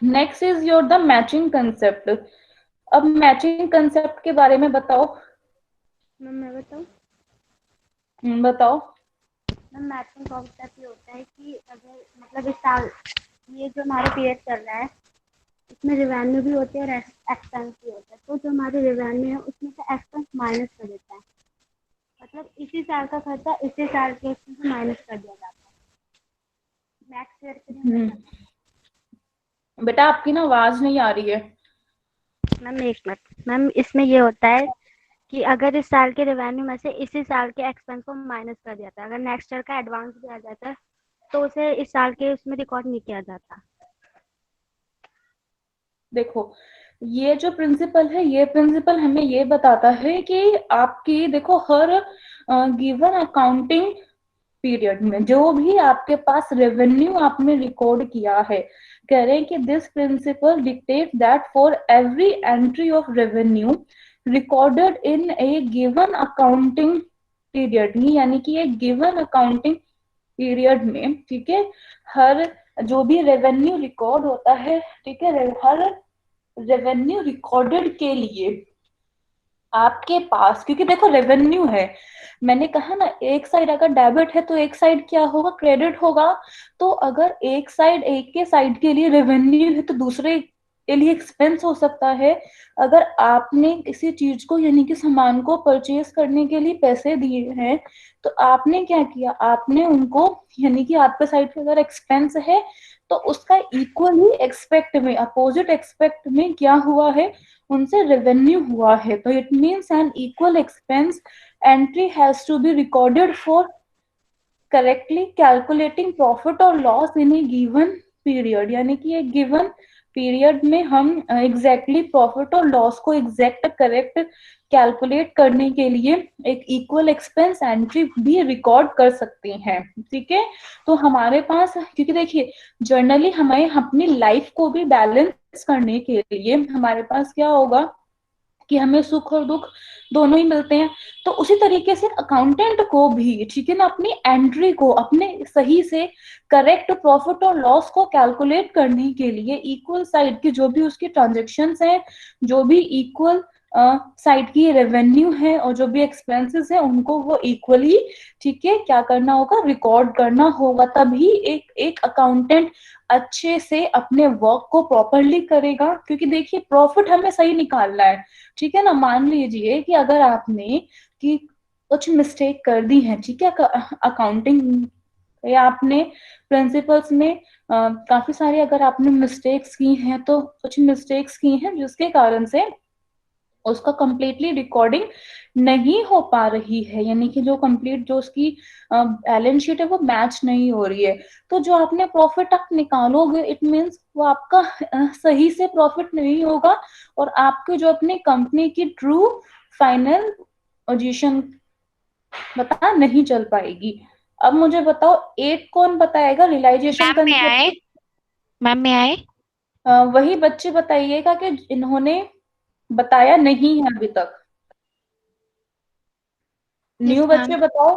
Speaker 1: Next is your the matching concept. अब मैचिंग कंसेप्ट के बारे में बताओ।
Speaker 6: मैम मैं बताऊं?
Speaker 1: बताओ।
Speaker 6: मैम मैचिंग कॉन्सेप्ट ये होता है कि अगर मतलब इस साल ये जो हमारा पीरियड चल रहा है इसमें रेवेन्यू भी होते हैं और एक्सपेंस भी होता है, तो जो हमारे रेवेन्यू है उसमें से एक्सपेंस माइनस कर देता है, मतलब इसी साल का खर्चा इसी साल के एक्सपेंस से माइनस कर दिया जाता है। नेक्स्ट ईयर के लिए
Speaker 1: बेटा आपकी ना आवाज नहीं आ रही है।
Speaker 6: मैम एक मिनट मैम, इसमें ये होता है कि अगर इस साल के रेवेन्यू में से इसी साल के एक्सपेंस को माइनस कर दिया जाता है, अगर नेक्स्ट ईयर का एडवांस भी आ जाता है तो उसे इस साल के उसमें रिकॉर्ड नहीं किया जाता।
Speaker 1: देखो, ये जो प्रिंसिपल है, ये प्रिंसिपल हमें ये बताता है कि आपकी देखो हर गिवन अकाउंटिंग पीरियड में जो भी आपके पास रेवेन्यू आपने रिकॉर्ड किया है, कह रहे हैं कि this principle dictate that for every entry of revenue recorded in a given accounting period, यानी कि एक गिवन अकाउंटिंग पीरियड में, ठीक है, हर जो भी रेवेन्यू रिकॉर्ड होता है, ठीक है, हर रेवेन्यू रिकॉर्डेड के लिए आपके पास, क्योंकि देखो रेवेन्यू है, मैंने कहा ना एक साइड अगर डेबिट है तो एक साइड क्या होगा, क्रेडिट होगा। तो अगर एक साइड, एक के साइड के लिए रेवेन्यू है तो दूसरे के लिए एक्सपेंस हो सकता है। अगर आपने किसी चीज को यानी कि सामान को परचेज करने के लिए पैसे दिए हैं तो आपने क्या किया, आपने उनको यानी कि आपके साइड पे अगर एक्सपेंस है तो उसका इक्वली एक्सपेक्ट में, अपोजिट एक्सपेक्ट में क्या हुआ है, उनसे रेवेन्यू हुआ है। तो it means an equal expense entry has to be recorded for correctly calculating profit और loss in a given period, यानी कि एक गिवन पीरियड में हम एग्जैक्टली प्रॉफिट और लॉस को एग्जैक्ट करेक्ट कैलकुलेट करने के लिए एक इक्वल एक्सपेंस एंट्री भी रिकॉर्ड कर सकते हैं, ठीक है। तो हमारे पास, क्योंकि देखिए जनरली हमें अपनी लाइफ को भी बैलेंस करने के लिए हमारे पास क्या होगा कि हमें सुख और दुख दोनों ही मिलते हैं। तो उसी तरीके से अकाउंटेंट को भी, ठीक है ना, अपनी एंट्री को अपने सही से करेक्ट प्रॉफिट और लॉस को कैलकुलेट करने के लिए इक्वल साइड की जो भी उसकी ट्रांजेक्शन्स हैं, जो भी इक्वल साइड की रेवेन्यू है और जो भी एक्सपेंसेस है उनको वो इक्वली, ठीक है, क्या करना होगा, रिकॉर्ड करना होगा। तभी एक अकाउंटेंट अच्छे से अपने वर्क को प्रॉपरली करेगा। क्योंकि देखिए प्रॉफिट हमें सही निकालना है, ठीक है ना। मान लीजिए कि अगर आपने कि कुछ मिस्टेक कर दी है, ठीक है, अकाउंटिंग या आपने प्रिंसिपल्स में काफी सारी अगर आपने मिस्टेक्स की हैं, तो कुछ मिस्टेक्स की हैं जिसके कारण से उसका कंप्लीटली रिकॉर्डिंग नहीं हो पा रही है, यानी कि जो कंप्लीट जो उसकी बैलेंस शीट है वो मैच नहीं हो रही है। तो जो आपने प्रॉफिट आप निकालोगे इट मीन्स वो आपका सही से प्रॉफिट नहीं होगा और आपके जो अपनी कंपनी की ट्रू फाइनल पोजीशन पता नहीं चल पाएगी। अब मुझे बताओ एट कौन बताएगा, रियलाइजेशन
Speaker 7: मैम में आए, मैम में आए।
Speaker 1: वही बच्चे बताइएगा कि इन्होंने बताया नहीं है अभी तक। न्यू बच्चे बताओ।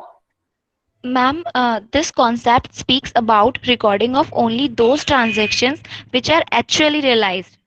Speaker 7: Ma'am, this concept speaks about recording of only those transactions which are actually realized.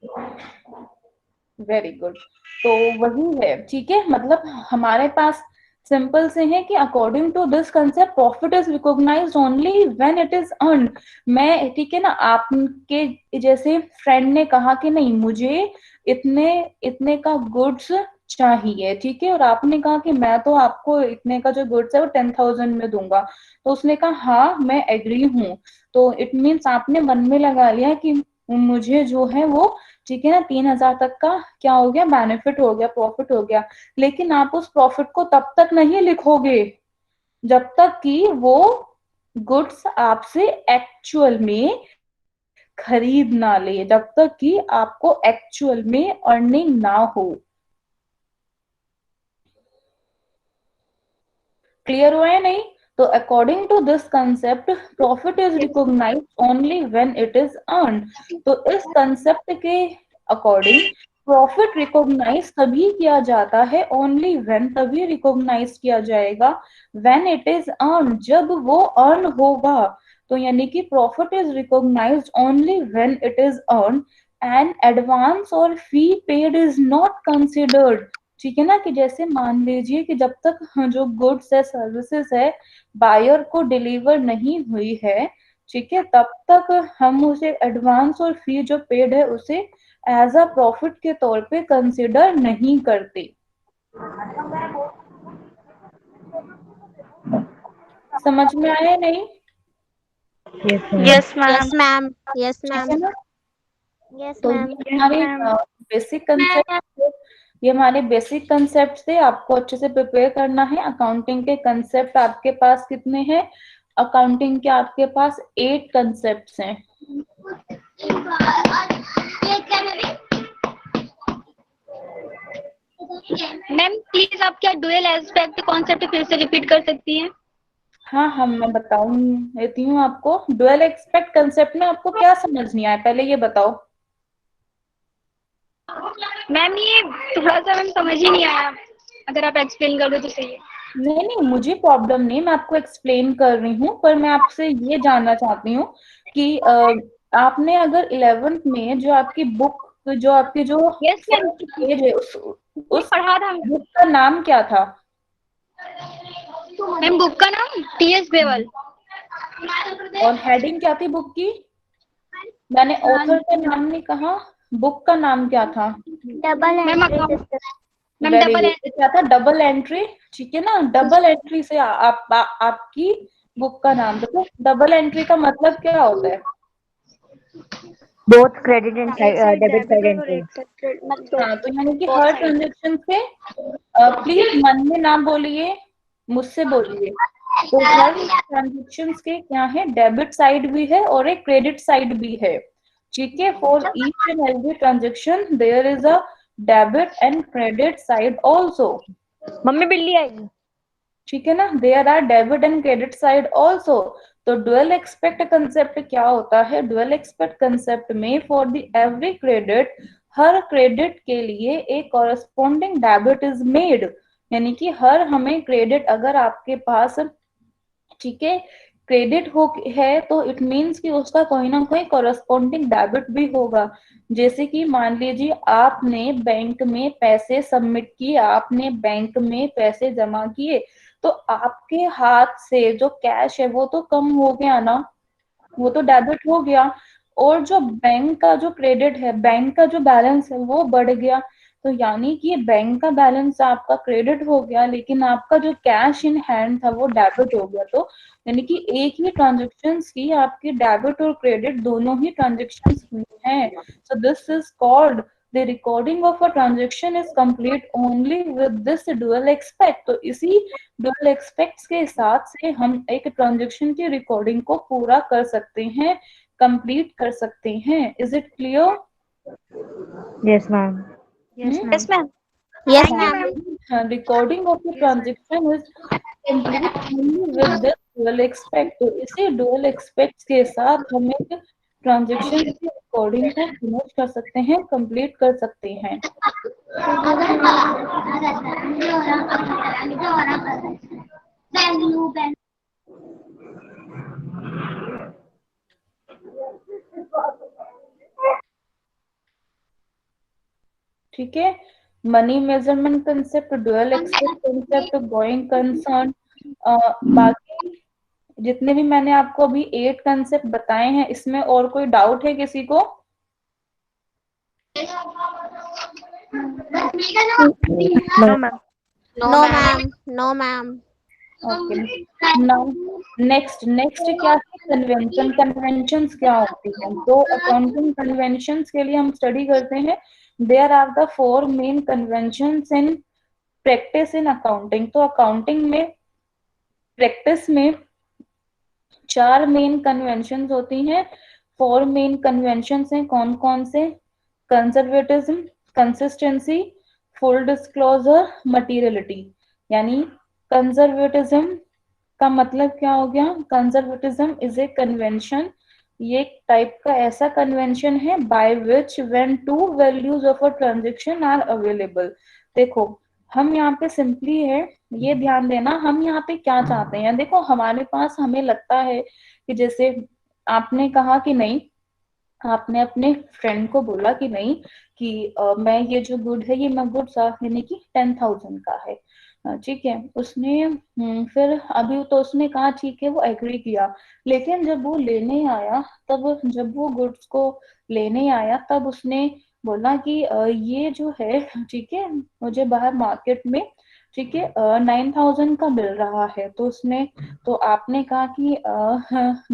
Speaker 1: Very good. तो वही है, ठीक है, मतलब हमारे पास सिंपल से है कि according to this concept profit is recognised only when it is earn. मैं, ठीक है ना, आपके जैसे फ्रेंड ने कहा कि नहीं मुझे इतने इतने का गुड्स चाहिए, ठीक है, और आपने कहा कि मैं तो आपको इतने का जो गुड्स है वो 10,000 में दूंगा। तो उसने कहा हाँ मैं एग्री हूँ। तो इट मीन्स आपने मन में लगा लिया कि मुझे जो है वो, ठीक है ना, 3,000 तक का क्या हो गया, बेनिफिट हो गया, प्रॉफिट हो गया। लेकिन आप उस प्रॉफिट को तब तक नहीं लिखोगे जब तक कि वो गुड्स आपसे एक्चुअल में खरीद ना ले, जब तक कि आपको एक्चुअल में अर्निंग ना हो। क्लियर हुआ है नहीं? तो according to this concept profit is recognised only when it is earn. तो इस कंसेप्ट के अकॉर्डिंग प्रॉफिट रिकॉग्नाइज तभी किया जाता है, ओनली व्हेन, तभी रिकॉग्नाइज किया जाएगा व्हेन इट इज अर्न, जब वो अर्न होगा। तो यानी कि profit is recognised only when it is earn and advance और fee paid is not considered. ठीक है ना, कि जैसे मान लीजिए कि जब तक जो गुड्स है सर्विसेज है बायर को डिलीवर नहीं हुई है, ठीक है, तब तक हम उसे एडवांस और फी जो पेड है उसे एज अ प्रॉफिट के तौर पे कंसिडर नहीं करते। समझ में आया नहीं?
Speaker 6: Yes ma'am.
Speaker 3: Yes ma'am, yes
Speaker 1: ठीक
Speaker 3: मैम।
Speaker 1: है ना।
Speaker 6: यस
Speaker 1: तो
Speaker 6: मैम।
Speaker 1: ये हमारे बेसिक कंसेप्ट, ये हमारे बेसिक कंसेप्ट थे, आपको अच्छे से प्रिपेयर करना है। अकाउंटिंग के कंसेप्ट आपके पास कितने हैं? अकाउंटिंग के आपके पास 8 कंसेप्ट्स हैं।
Speaker 8: मैम प्लीज आप क्या डुअल एस्पेक्ट कॉन्सेप्ट फिर से रिपीट कर सकती हैं?
Speaker 1: हाँ, मैं बताऊं देती हूँ आपको। डुअल एक्सपेक्ट कंसेप्ट में आपको क्या समझ नहीं आया, पहले ये बताओ।
Speaker 8: मैम ये थोड़ा सा मैम समझ ही नहीं आया, अगर आप एक्सप्लेन कर दो तो सही है।
Speaker 1: नहीं, मुझे प्रॉब्लम नहीं, मैं आपको एक्सप्लेन कर रही हूँ, पर मैं आपसे ये जानना चाहती हूँ कि आपने अगर 11th में जो आपकी बुक, जो आपकी जो
Speaker 8: यस मैम,
Speaker 1: पेज है, उस
Speaker 8: पढ़ा था
Speaker 1: बुक का नाम क्या था?
Speaker 8: मैम। बुक का नाम टीएस बेवल।
Speaker 1: और हेडिंग क्या थी बुक की? मैंने ऑथर का नाम नहीं कहा, बुक का नाम क्या था?
Speaker 6: Double
Speaker 8: ma'am
Speaker 6: entry
Speaker 8: ma'am
Speaker 1: very
Speaker 8: double
Speaker 1: good. क्या था? Double entry. ठीक है ना, डबल एंट्री से आपकी बुक का नाम। देखो डबल एंट्री का मतलब क्या होता है?
Speaker 4: बोथ क्रेडिट एंड
Speaker 6: एक साइड
Speaker 4: डेबिट साइड
Speaker 6: डेबिट और
Speaker 4: एंट्री।
Speaker 6: एक साइड क्रेडिट, मतलब
Speaker 1: हाँ, तो यानी कि
Speaker 6: बोथ
Speaker 1: हर
Speaker 6: साइड।
Speaker 1: ट्रांजेक्शन से प्लीज मन में ना बोलिए, मुझसे बोलिए। तो हर ट्रांजेक्शन के क्या है, डेबिट साइड भी है और एक क्रेडिट साइड भी है। ठीक है, for each and every transaction there is a debit and credit side also.
Speaker 4: Mummy बिल्ली आएगी।
Speaker 1: ठीक है ना, there are debit and credit side also. तो डुअल एक्सपेक्ट कंसेप्ट क्या होता है? डुअल एक्सपेक्ट कंसेप्ट में फॉर द एवरी क्रेडिट, हर क्रेडिट के लिए एक कॉरस्पॉन्डिंग डेबिट इज मेड। यानी कि हर हमें क्रेडिट अगर आपके पास, ठीक है, क्रेडिट हो है, तो इट मीन्स कि उसका कोई ना कोई कॉरस्पॉन्डिंग डेबिट भी होगा। जैसे कि मान लीजिए आपने बैंक में पैसे सबमिट किए, आपने बैंक में पैसे जमा किए, तो आपके हाथ से जो कैश है वो तो कम हो गया ना, वो तो डेबिट हो गया। और जो बैंक का जो क्रेडिट है, बैंक का जो बैलेंस है वो बढ़ गया। तो यानी कि बैंक का बैलेंस आपका क्रेडिट हो गया, लेकिन आपका जो कैश इन हैंड था वो डेबिट हो गया। तो यानी कि एक ही ट्रांजेक्शन की आपकी डेबिट और क्रेडिट दोनों ही ट्रांजेक्शन हुई हैं। सो this is called the recording of a transaction is complete only with this dual expect. तो इसी डुअल एक्सपेक्ट्स के साथ से हम एक ट्रांजेक्शन की रिकॉर्डिंग को पूरा कर सकते हैं, कंप्लीट कर सकते हैं। Is it clear?
Speaker 4: Yes ma'am.
Speaker 6: Yes
Speaker 8: yes
Speaker 6: ma'am.
Speaker 8: Ma'am.
Speaker 6: Yes
Speaker 8: thank you
Speaker 6: ma'am.
Speaker 8: Ma'am.
Speaker 1: Recording of the
Speaker 6: yes ma'am.
Speaker 1: Transaction is complete only with this dual expect. तो इसी डुअल एक्सपेक्ट्स के साथ हम एक ट्रांजेक्शन की रिकॉर्डिंग को finish कर सकते हैं, कंप्लीट कर सकते हैं। ठीक है, money measurement concept, dual expect concept, going concern, बाकी जितने भी मैंने आपको अभी 8 कंसेप्ट बताए हैं, इसमें और कोई डाउट है किसी को?
Speaker 6: No ma'am.
Speaker 2: No ma'am, no ma'am.
Speaker 1: Okay, now next क्या है? कन्वेंशन। कन्वेंशंस क्या होती हैं? तो अकाउंटिंग कन्वेंशंस के लिए हम स्टडी करते हैं, there are the 4 main conventions in practice in accounting. तो अकाउंटिंग में प्रैक्टिस में 4 मेन कन्वेंशंस होती हैं। 4 मेन कन्वेंशंस हैं, कौन कौन से? Conservatism, consistency, full disclosure, materiality. यानी कंजर्वेटिज्म का मतलब क्या हो गया? कंजर्वेटिज्म इज ए कन्वेंशन, ये एक टाइप का ऐसा कन्वेंशन है by which when two values of a transaction are available. देखो हम यहाँ पे सिंपली है, ये ध्यान देना, हम यहाँ पे क्या चाहते हैं। देखो हमारे पास, हमें लगता है कि जैसे आपने कहा कि नहीं, आपने अपने फ्रेंड को बोला कि नहीं कि मैं ये जो गुड है ये मैं गुड यानी कि 10,000 का है। ठीक है, उसने फिर अभी तो उसने कहा ठीक है, वो एग्री किया। लेकिन जब वो लेने आया, तब जब वो गुड्स को लेने आया, तब उसने बोला कि ये जो है, ठीक है, मुझे बाहर मार्केट में, ठीक है, 9,000 का मिल रहा है। तो उसने, तो आपने कहा कि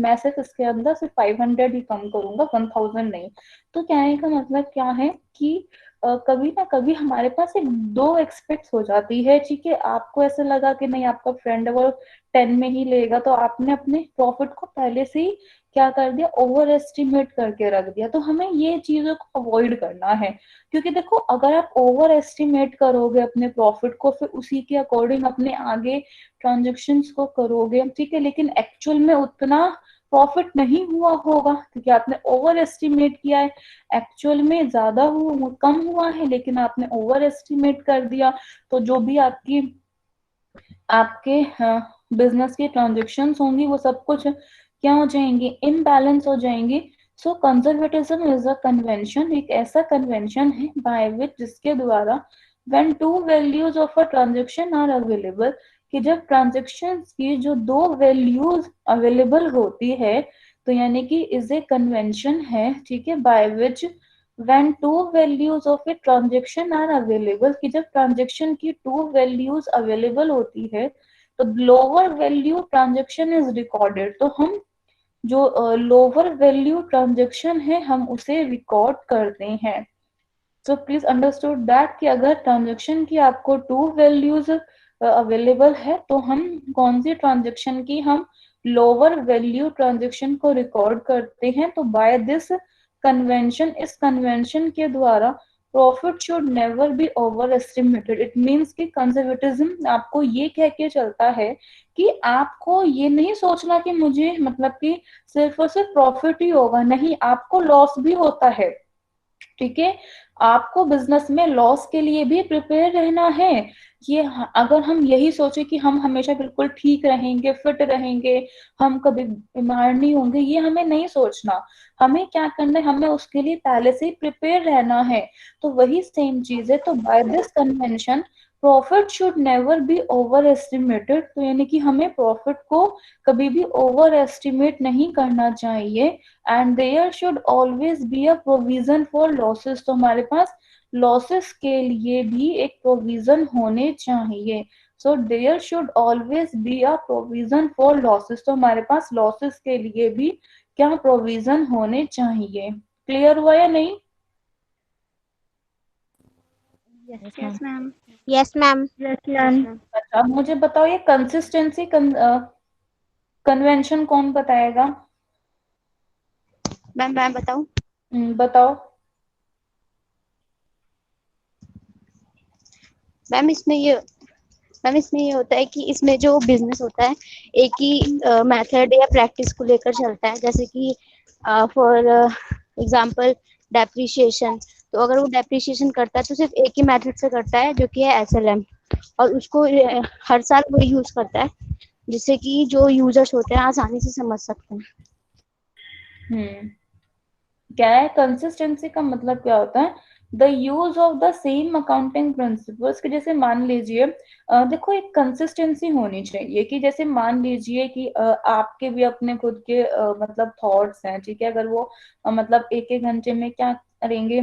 Speaker 1: मैं सिर्फ इसके अंदर सिर्फ 500 ही कम करूंगा, 1,000 नहीं। तो कहने का मतलब क्या है कि कभी ना कभी हमारे पास एक दो एक्सपेक्ट हो जाती है। ठीक है, आपको ऐसा लगा कि नहीं आपका फ्रेंड वो 10 में ही लेगा, तो आपने अपने प्रॉफिट को पहले से ही क्या कर दिया, ओवर एस्टिमेट करके रख दिया। तो हमें ये चीजों को अवॉइड करना है, क्योंकि देखो अगर आप ओवर एस्टिमेट करोगे अपने प्रॉफिट को, फिर उसी के अकॉर्डिंग अपने आगे ट्रांजेक्शन्स को करोगे, ठीक है, लेकिन एक्चुअल में उतना प्रॉफिट नहीं हुआ होगा क्योंकि आपने ओवर एस्टिमेट किया है, एक्चुअल में ज्यादा हुआ कम हुआ है लेकिन आपने ओवर एस्टिमेट कर दिया। तो जो भी आपके बिजनेस की ट्रांजेक्शन्स होंगी वो सब कुछ क्या हो जाएंगी, इम्बैलेंस हो जाएंगी। So conservatism is a convention, एक ऐसा कन्वेंशन है बाय विच जिसके द्वारा when two values of a transaction are available, कि जब ट्रांजेक्शन की जो दो वैल्यूज अवेलेबल होती है, तो यानी कि इज ए कन्वेंशन है, ठीक है, by which when two values of a transaction are available, कि जब ट्रांजेक्शन की टू वैल्यूज अवेलेबल होती है तो lower value transaction is recorded. तो हम जो लोअर वैल्यू ट्रांजेक्शन है हम उसे रिकॉर्ड करते हैं। सो प्लीज अंडरस्टूड दैट कि अगर ट्रांजेक्शन की आपको टू वैल्यूज अवेलेबल है तो हम कौन सी ट्रांजेक्शन की, हम लोअर वैल्यू ट्रांजेक्शन को रिकॉर्ड करते हैं। तो बाय दिस कन्वेंशन, इस कन्वेंशन के द्वारा profit should never be over estimated. It means कि कंजर्वेटिज्म आपको ये कह के चलता है कि आपको ये नहीं सोचना कि मुझे मतलब कि सिर्फ और सिर्फ प्रॉफिट ही होगा, नहीं, आपको लॉस भी होता है, ठीक है, आपको बिजनेस में लॉस के लिए भी प्रिपेयर रहना है। ये अगर हम यही सोचे कि हम हमेशा बिल्कुल ठीक रहेंगे, फिट रहेंगे, हम कभी बीमार नहीं होंगे, ये हमें नहीं सोचना। हमें क्या करना है, हमें उसके लिए पहले से ही प्रिपेयर रहना है। तो वही सेम चीज है। तो by this convention profit should never be over estimated, तो यानी कि हमें प्रॉफिट को कभी भी ओवर एस्टिमेट नहीं करना चाहिए। And there should always be a provision for losses, तो हमारे पास लॉसेस के लिए भी एक प्रोविजन होने चाहिए। So there should always be a provision for losses, तो हमारे पास लॉसेस के लिए भी क्या प्रोविजन होने चाहिए। क्लियर हुआ या नहीं?
Speaker 6: Yes ma'am.
Speaker 3: Yes ma'am.
Speaker 4: Yes ma'am.
Speaker 1: अच्छा, अब मुझे बताओ ये कंसिस्टेंसी कन्वेंशन कौन बताएगा?
Speaker 2: मैं बताऊं?
Speaker 1: बताओ।
Speaker 2: मैम इसमें ये होता है कि इसमें जो बिजनेस होता है एक ही मेथड या प्रैक्टिस को लेकर चलता है, जैसे कि फॉर एग्जांपल डेप्रिसिएशन। तो अगर वो डेप्रिसिएशन करता है तो सिर्फ एक ही मेथड से करता है जो कि है एसएलएम, और उसको हर साल वही यूज करता है, जिससे कि जो यूजर्स होते हैं आसानी से समझ सकते हैं।
Speaker 1: क्या है कंसिस्टेंसी का मतलब, क्या होता है, the use of the same accounting principles, कि जैसे मान लीजिए देखो एक कंसिस्टेंसी होनी चाहिए, कि जैसे मान लीजिए कि आपके भी अपने खुद के मतलब थॉट्स हैं, ठीक है, अगर वो मतलब एक एक घंटे में क्या करेंगे,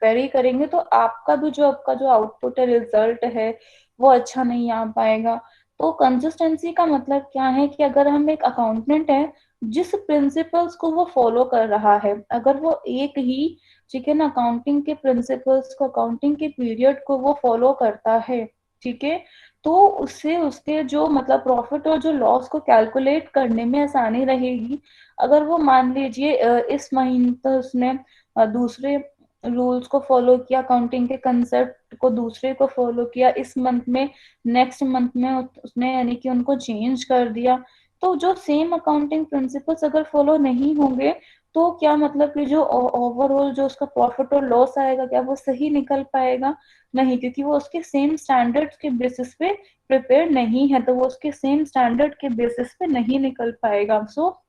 Speaker 1: वेरी करेंगे, तो आपका भी जो आपका जो आउटपुट है, रिजल्ट है, वो अच्छा नहीं आ पाएगा। तो कंसिस्टेंसी का मतलब क्या है कि अगर हम एक अकाउंटेंट है, जिस प्रिंसिपल्स को वो फॉलो कर रहा है, अगर वो एक ही, ठीक है ना, अकाउंटिंग के प्रिंसिपल्स को, अकाउंटिंग के पीरियड को वो फॉलो करता है, ठीक है, तो उससे उसके जो मतलब प्रॉफिट और जो लॉस को कैलकुलेट करने में आसानी रहेगी। अगर वो मान लीजिए इस महीने तो उसने दूसरे रूल्स को फॉलो किया, अकाउंटिंग के कंसेप्ट को दूसरे को फॉलो किया, इस मंथ में नेक्स्ट मंथ में उसने यानी कि उनको चेंज कर दिया, तो जो सेम अकाउंटिंग प्रिंसिपल्स अगर फॉलो नहीं होंगे तो क्या मतलब कि जो ओवरऑल जो उसका प्रॉफिट और लॉस आएगा, क्या वो सही निकल पाएगा? नहीं, क्योंकि वो उसके सेम स्टैंडर्ड्स के बेसिस पे प्रिपेयर नहीं है, तो वो उसके सेम स्टैंडर्ड के बेसिस पे नहीं निकल पाएगा। सो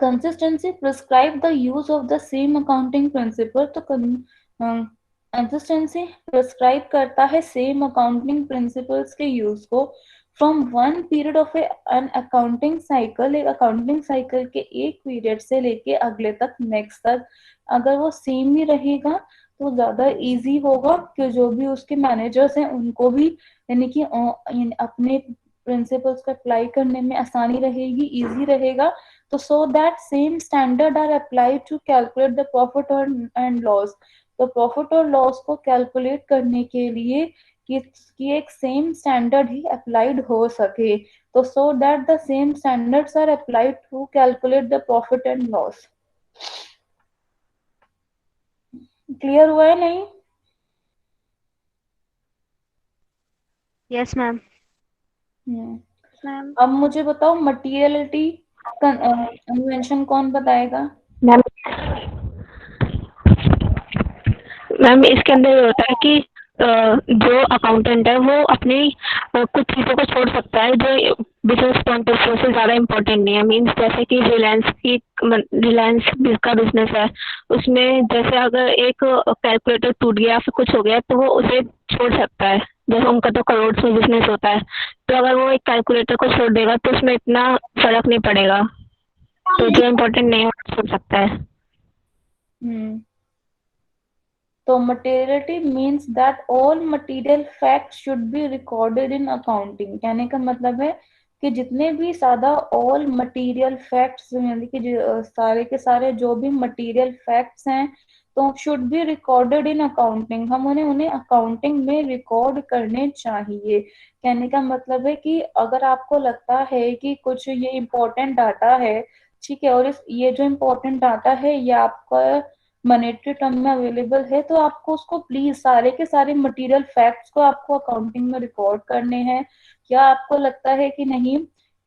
Speaker 1: consistency prescribe the use of the same accounting principle. तो कंसिस्टेंसी प्रिस्क्राइब करता है सेम अकाउंटिंग प्रिंसिपल्स के यूज को from one period of an accounting cycle, एक अकाउंटिंग साइकिल के एक पीरियड से लेके अगले तक, नेक्स्ट तक। अगर वो सेम ही रहेगा तो ज्यादा इजी होगा कि जो भी उसके मैनेजर्स हैं उनको भी यानी कि अपने प्रिंसिपल्स को अप्लाई करने में आसानी रहेगी, इजी रहेगा। तो so that same standard are applied to calculate the profit and loss। तो प्रॉफिट और लॉस को कैलकुलेट करने के लिए कि एक सेम स्टैंडर्ड ही अप्लाइड हो सके, तो so that the same standards are applied to calculate the profit and loss. Clear हुआ है नहीं?
Speaker 6: Yes ma'am.
Speaker 8: मैम
Speaker 1: अब मुझे बताओ मटीरियलिटी कन्वेंशन कौन बताएगा?
Speaker 4: मैम मैम इसके अंदर ये होता है कि जो अकाउंटेंट है वो अपनी कुछ चीज़ों को छोड़ सकता है जो बिजनेस पॉइंट ऑफ व्यू से ज़्यादा इम्पोर्टेंट नहीं है। मीन्स जैसे कि रिलायंस का बिजनेस है, उसमें जैसे अगर एक कैलकुलेटर टूट गया फिर कुछ हो गया तो वो उसे छोड़ सकता है। जैसे उनका तो करोड़ में बिजनेस होता है, तो अगर वो एक कैलकुलेटर को छोड़ देगा तो उसमें इतना फर्क नहीं पड़ेगा, तो जो इम्पोर्टेंट नहीं है वो छोड़ सकता है।
Speaker 1: हम्म तो materiality means that all material facts should be recorded in accounting। कहने का मतलब है कि जितने भी सादा all material facts यानी कि सारे के सारे जो भी material facts हैं तो should be recorded in accounting। हम उन्हें accounting में record करने चाहिए। कहने का मतलब है कि अगर आपको लगता है कि कुछ ये important डाटा है, ठीक है, और ये जो important डाटा है ये आपका मॉनेटरी टर्म में अवेलेबल है, तो आपको उसको प्लीज सारे के सारे मटेरियल फैक्ट्स को आपको अकाउंटिंग में रिकॉर्ड करने हैं। क्या आपको लगता है कि नहीं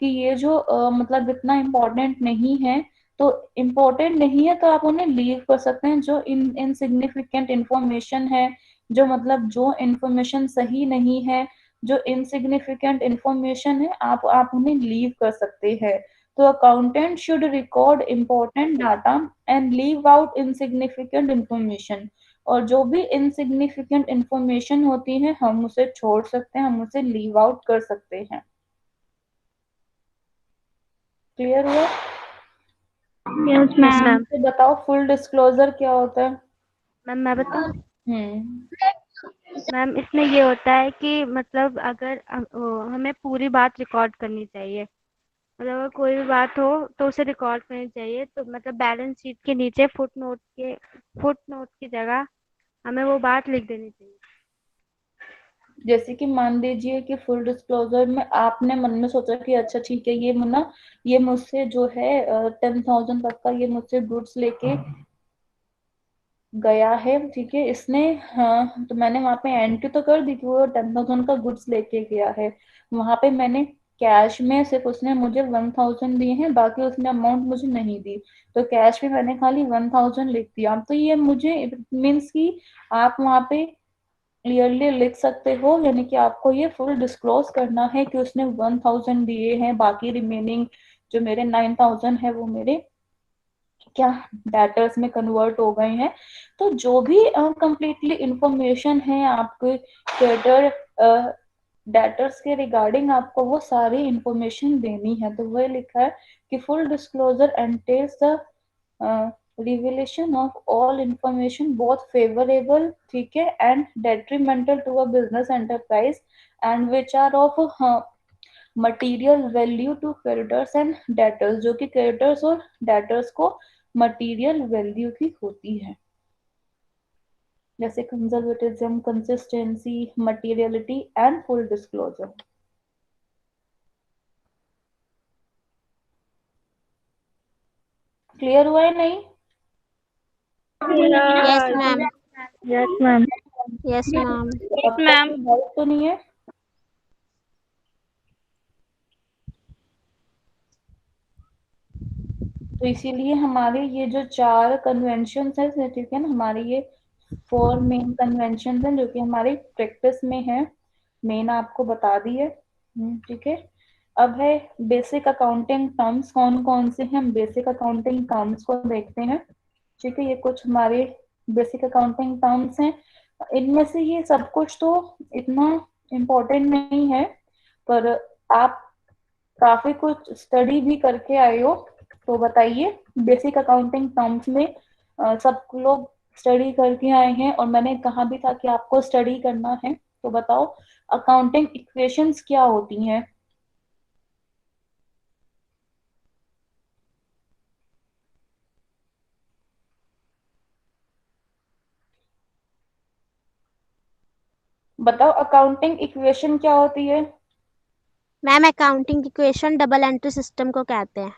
Speaker 1: कि ये जो मतलब इतना इम्पोर्टेंट नहीं है, तो इम्पोर्टेंट नहीं है तो आप उन्हें लीव कर सकते हैं। जो इनसिग्निफिकेंट इंफॉर्मेशन है, जो मतलब जो इंफॉर्मेशन सही नहीं है, जो इनसिग्निफिकेंट इंफॉर्मेशन है, आप उन्हें लीव कर सकते हैं। तो accountant should record important data and leave out insignificant information. और जो भी इनसिग्निफिकेंट इंफॉर्मेशन होती है हम उसे छोड़ सकते हैं, हम उसे लीव आउट कर सकते हैं। क्लियर हुआ?
Speaker 8: Yes
Speaker 6: yes
Speaker 8: ma'am
Speaker 6: ma'am.
Speaker 1: तो बताओ फुल डिस्क्लोजर क्या होता है?
Speaker 6: मैम मैं बताऊँ?
Speaker 1: हम्म
Speaker 6: मैम इसमें ये होता है कि मतलब अगर हमें पूरी बात रिकॉर्ड करनी चाहिए। मतलब अगर कोई भी बात हो तो उसे रिकॉर्ड करनी चाहिए। तो मतलब बैलेंस शीट के नीचे फुट नोट की जगह हमें वो बात लिख देनी चाहिए।
Speaker 1: जैसे कि मान लीजिए कि फुल डिस्क्लोजर में आपने मन में सोचा कि अच्छा ठीक है, ये मुझसे जो है 10,000 तक का ये मुझसे गुड्स लेके गया है, ठीक है, इसने, हाँ, तो मैंने वहां पे एंट्री तो कर दी कि वो 10,000 का गुड्स लेके गया है। वहां पे मैंने कैश में सिर्फ उसने मुझे 1,000 दिए हैं, बाकी उसने अमाउंट मुझे नहीं दी। तो कैश में मैंने खाली 1,000 लिख दिया। तो ये मुझे मीन्स कि आप वहां पे क्लियरली लिख सकते हो, यानी कि आपको ये फुल डिस्क्लोज करना है कि उसने 1,000 दिए हैं, बाकी रिमेनिंग जो मेरे 9,000 है वो मेरे क्या डेटर्स में कन्वर्ट हो गए हैं। तो जो भी कंप्लीटली इंफॉर्मेशन है आपके क्रेडिटर डेटर्स के रिगार्डिंग, आपको वो सारी इंफॉर्मेशन देनी है। तो वह लिखा है कि full disclosure entails the revelation of all information both favourable, ठीक है, and detrimental to a business enterprise and which are of material value to creditors and debtors, जो कि क्रेडिटर्स और डेटर्स को मटीरियल वैल्यू की होती है। जैसे conservatism, consistency, materiality and full disclosure. Clear हुआ है नहीं?
Speaker 3: Yes ma'am.
Speaker 4: Yes ma'am.
Speaker 3: Yes ma'am.
Speaker 1: अब तक
Speaker 8: मैम
Speaker 1: कोई डाउट तो नहीं है? तो इसीलिए हमारे ये जो 4 कन्वेंशन है, ठीक है ना, हमारे ये 4 मेन कन्वेंशन हैं जो कि हमारे प्रैक्टिस में है। मेन आपको बता दिए, ठीक है। अब है बेसिक अकाउंटिंग टर्म्स कौन कौन से हैं। हम बेसिक अकाउंटिंग टर्म्स को देखते हैं, ठीक है। ये कुछ हमारे बेसिक अकाउंटिंग टर्म्स हैं। इनमें से ये सब कुछ तो इतना इम्पोर्टेंट नहीं है, पर आप काफी कुछ स्टडी भी करके आए हो, तो बताइए बेसिक अकाउंटिंग टर्म्स में सब लोग स्टडी करके आए हैं और मैंने कहा भी था कि आपको स्टडी करना है। तो बताओ अकाउंटिंग इक्वेशंस क्या होती हैं? बताओ अकाउंटिंग इक्वेशन क्या होती है?
Speaker 6: Ma'am accounting equation double entry system को कहते हैं।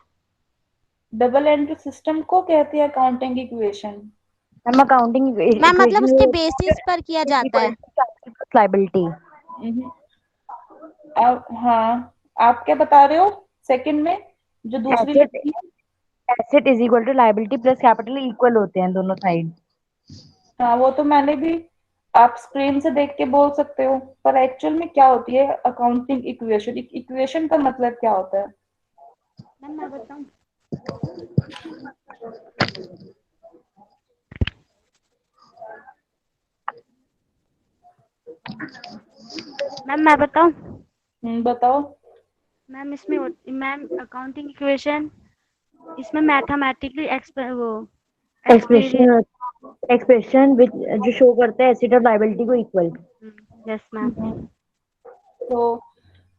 Speaker 1: डबल एंट्री सिस्टम को कहते हैं accounting equation.
Speaker 9: Ma'am accounting
Speaker 6: ma'am मतलब
Speaker 9: इक्वेशन
Speaker 6: उसके बेसिस पर किया जाता है।
Speaker 9: लाइबिलिटी।
Speaker 1: हाँ, आप क्या बता रहे हो सेकंड में जो दूसरी
Speaker 9: एसेट
Speaker 1: लिखी है?
Speaker 9: Asset is equal to liability plus capital equal होते हैं दोनों साइड।
Speaker 1: हाँ, वो तो मैंने भी, आप स्क्रीन से देख के बोल सकते हो, पर एक्चुअल में क्या होती है अकाउंटिंग इक्वेशन? इक्वेशन का मतलब क्या होता है?
Speaker 6: मैम मैं बताऊं? मैम मैं बताऊं?
Speaker 1: बताओ।
Speaker 6: मैम इसमें मैम अकाउंटिंग इक्वेशन इसमें मैथमेटिकली वो
Speaker 9: एक्सप्रेशन एक्सप्रेशन जो शो करता है एसेट और लाइबिलिटी को इक्वल।
Speaker 6: Yes ma'am.
Speaker 1: तो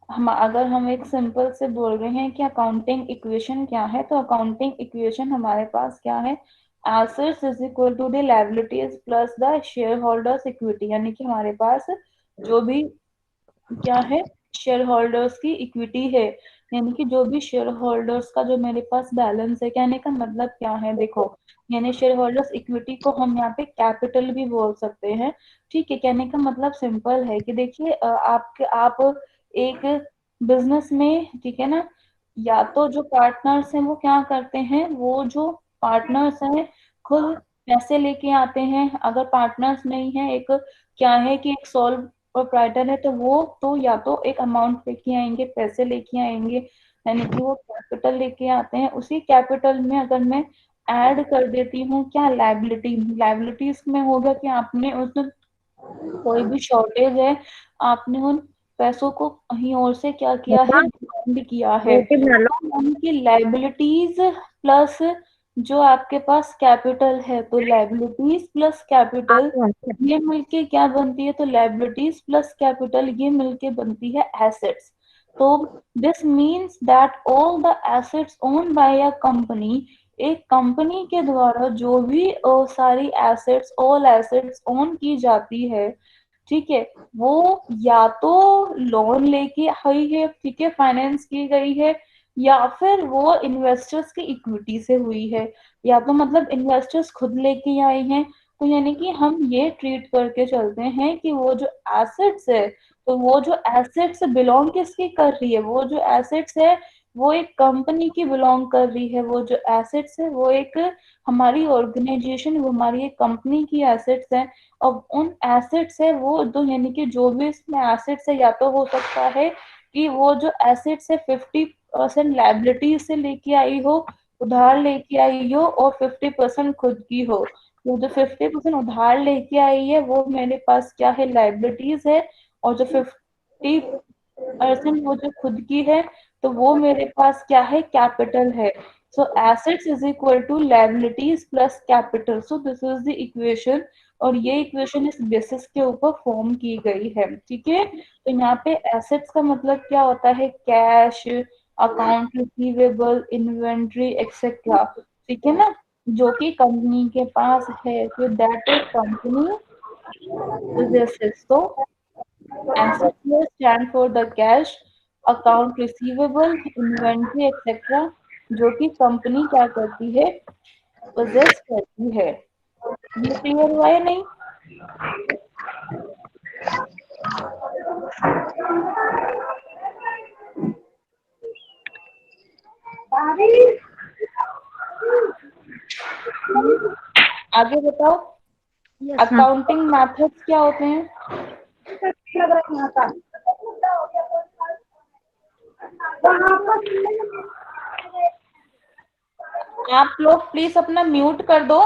Speaker 1: हम अगर हम एक सिंपल से बोल रहे हैं कि अकाउंटिंग इक्वेशन क्या है, तो अकाउंटिंग इक्वेशन हमारे पास क्या है? Assets is equal to the liabilities plus the shareholders equity, यानी कि हमारे पास जो भी क्या है, शेयर होल्डर्स की इक्विटी है, यानी कि जो भी शेयर होल्डर्स का जो मेरे पास बैलेंस है। कहने का मतलब क्या है, देखो, यानी शेयर होल्डर्स इक्विटी को हम यहाँ पे कैपिटल भी बोल सकते हैं। ठीक है, कहने का मतलब सिंपल है कि देखिए आप एक बिजनेस में, ठीक है ना, या तो जो पार्टनर्स हैं वो क्या करते हैं, वो जो पार्टनर्स हैं खुद पैसे लेके आते हैं। अगर पार्टनर्स नहीं है, एक क्या है कि एक सोल प्रोप्राइटर है, तो वो तो या तो एक अमाउंट लेके आएंगे, पैसे लेके आएंगे, यानी कि वो कैपिटल लेके आते हैं। उसी कैपिटल में अगर मैं ऐड कर देती हूँ क्या, लाइबिलिटीज में होगा कि आपने उस कोई भी शॉर्टेज है, आपने उन पैसों को कहीं और से क्या किया है, डिमांड किया है। यानी कि लाइबिलिटीज प्लस जो आपके पास कैपिटल है, तो लाइबिलिटीज प्लस कैपिटल ये मिलके क्या बनती है, तो लाइबिलिटीज प्लस कैपिटल ये मिलके बनती है एसेट्स। तो this means that all the assets owned by a company, एक कंपनी के द्वारा जो भी सारी एसेट्स, ऑल एसेट्स ओन की जाती है, ठीक है, वो या तो लोन लेके आई है, ठीक है, फाइनेंस की गई है, या फिर वो इन्वेस्टर्स की इक्विटी से हुई है, या तो मतलब इन्वेस्टर्स खुद लेके आए हैं। तो यानी कि हम ये ट्रीट करके चलते हैं कि वो जो एसेट्स है, तो वो जो एसेट्स बिलोंग किसकी कर रही है, वो जो एसेट्स है वो एक कंपनी की बिलोंग कर रही है। वो जो एसेट्स है वो एक हमारी ऑर्गेनाइजेशन, वो हमारी एक कंपनी की एसेट्स है। अब उन एसेट्स है वो दो, यानी कि जो भी इसमें एसेट्स है, या तो हो सकता है कि वो जो एसेट्स है 50% लाइबिलिटीज से लेके आई हो, उधार लेके आई हो, और 50% खुद की हो। वो जो 50% उधार लेके आई है वो मेरे पास क्या है, लाइबिलिटीज है, और जो 50% वो जो खुद की है, तो वो मेरे पास क्या है, कैपिटल है। So assets is equal to liabilities plus capital. So this is the equation, और ये इक्वेशन इस बेसिस के ऊपर फॉर्म की गई है। ठीक है, तो यहाँ पे एसेट्स का मतलब क्या होता है, cash, account receivable, inventory etcetera, ठीक है ना, जो कि कंपनी के पास है, तो दैट इज कंपनी possesses। तो assets here stand for the cash, account receivable, inventory etc, जो कि कंपनी क्या करती है, possess करती है। ये क्लियर हुआ है नहीं? आगे बताओ, अकाउंटिंग मेथड्स क्या होते हैं? आप लोग प्लीज अपना म्यूट कर दो।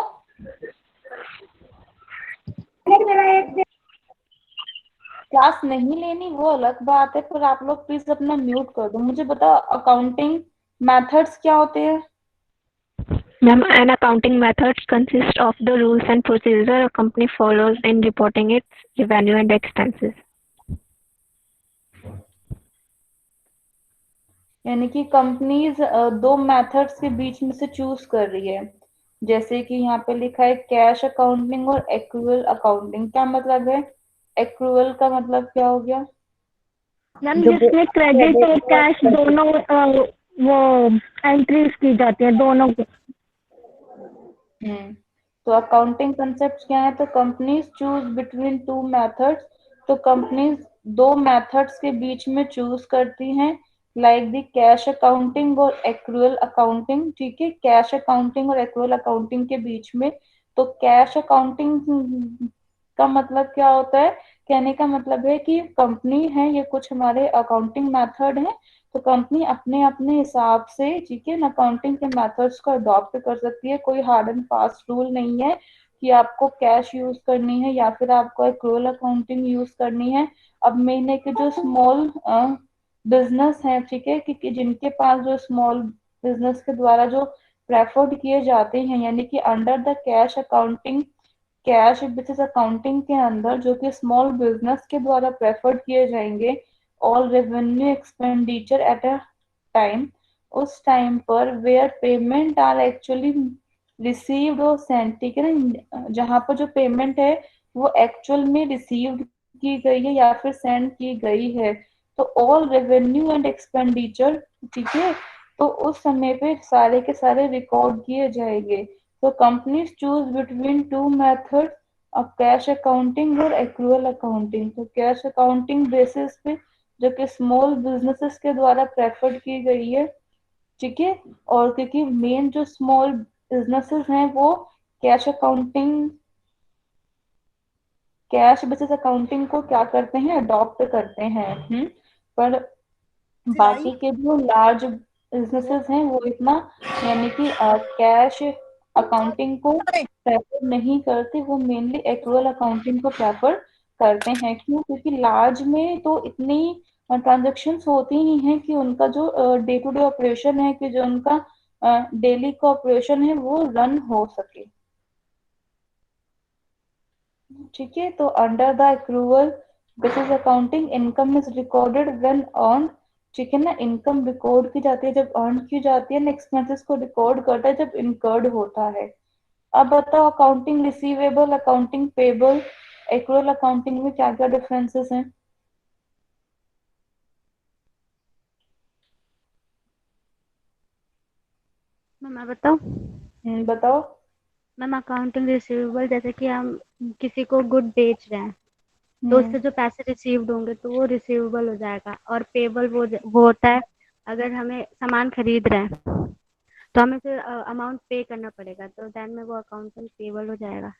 Speaker 1: क्लास नहीं लेनी वो अलग बात है, पर आप लोग प्लीज अपना म्यूट कर दो। मुझे बताओ अकाउंटिंग मेथड्स क्या होते हैं?
Speaker 4: Ma'am, an accounting methods consist of the rules and procedure a company follows in reporting its revenue and expenses.
Speaker 1: यानी कि कंपनीज दो मेथड्स के बीच में से चूज कर रही है। जैसे कि यहाँ पे लिखा है कैश अकाउंटिंग और एक्रूअल अकाउंटिंग। क्या मतलब है? एक्रूअल का मतलब क्या हो गया?
Speaker 6: मैम जिसमें क्रेडिट और कैश दोनों वो एंट्रीज की जाती है दोनों को।
Speaker 1: तो अकाउंटिंग कंसेप्ट क्या है? तो companies choose between two methods, तो कंपनीज दो मेथड्स के बीच में चूज करती हैं, लाइक द कैश अकाउंटिंग और एक्रूअल अकाउंटिंग। ठीक है, कैश अकाउंटिंग और एक्रूअल अकाउंटिंग के बीच में। तो कैश अकाउंटिंग का मतलब क्या होता है? कहने का मतलब है कि कंपनी है, ये कुछ हमारे अकाउंटिंग मेथड है, तो कंपनी अपने अपने हिसाब से, ठीक है, अकाउंटिंग के मेथड्स को अडॉप्ट कर सकती है। कोई हार्ड एंड फास्ट रूल नहीं है कि आपको कैश यूज करनी है या फिर आपको एक्रूअल अकाउंटिंग यूज करनी है। अब मैंने के जो स्मॉल बिजनेस है, ठीक है, कि जिनके पास जो स्मॉल बिजनेस के द्वारा जो प्रेफर्ड किए जाते हैं, यानी कि under the cash accounting, cash business accounting के अंदर जो कि स्मॉल बिजनेस के द्वारा प्रेफर्ड किए जाएंगे, all revenue expenditure at a time, उस टाइम पर where payment are actually received और सेंड, ठीक है ना, जहां पर जो पेमेंट है वो एक्चुअल में रिसीव्ड की गई है या फिर सेंड की गई है, तो ऑल रेवेन्यू एंड एक्सपेंडिचर, ठीक है, तो उस समय पे सारे के सारे रिकॉर्ड किए जाएंगे। तो companies choose between two method of cash accounting और एक्रूअल अकाउंटिंग। तो कैश अकाउंटिंग बेसिस पे जो कि स्मॉल बिजनेसेस के द्वारा प्रेफर्ड की गई है, ठीक है, और क्योंकि मेन जो स्मॉल बिजनेसेस हैं वो cash accounting, cash basis accounting को क्या करते हैं? अडॉप्ट करते हैं। पर बाकी के जो लार्ज बिजनेसेस हैं वो इतना, यानी कि कैश अकाउंटिंग को प्रेफर नहीं करते, वो मेनली एक्रूअल अकाउंटिंग को प्रेफर करते हैं। क्यों? क्योंकि लार्ज में तो इतनी ट्रांजेक्शन्स होती ही हैं कि उनका जो डे टू डे ऑपरेशन है, कि जो उनका डेली का ऑपरेशन है वो रन हो सके। ठीक है, तो under the accrual basis accounting income is recorded when earn, ठीक है ना, इनकम रिकॉर्ड की जाती है जब अर्न की जाती है ना, एक्सपेंसेस को रिकॉर्ड करता है जब इनकर्ड होता है। अब बताओ accounting receivable, accounting payable, accrual accounting में क्या क्या डिफरेंसेस हैं?
Speaker 6: मैं बताऊँ?
Speaker 1: बताओ।
Speaker 6: मैम अकाउंटिंग रिसीवेबल जैसे कि हम किसी को गुड बेच रहे हैं तो उससे जो पैसे रिसीव्ड होंगे तो वो रिसीवेबल हो जाएगा। और पेबल वो होता है अगर हमें सामान खरीद रहे हैं तो हमें फिर अमाउंट पे करना पड़ेगा, तो देन में वो अकाउंटिंग पेबल हो जाएगा।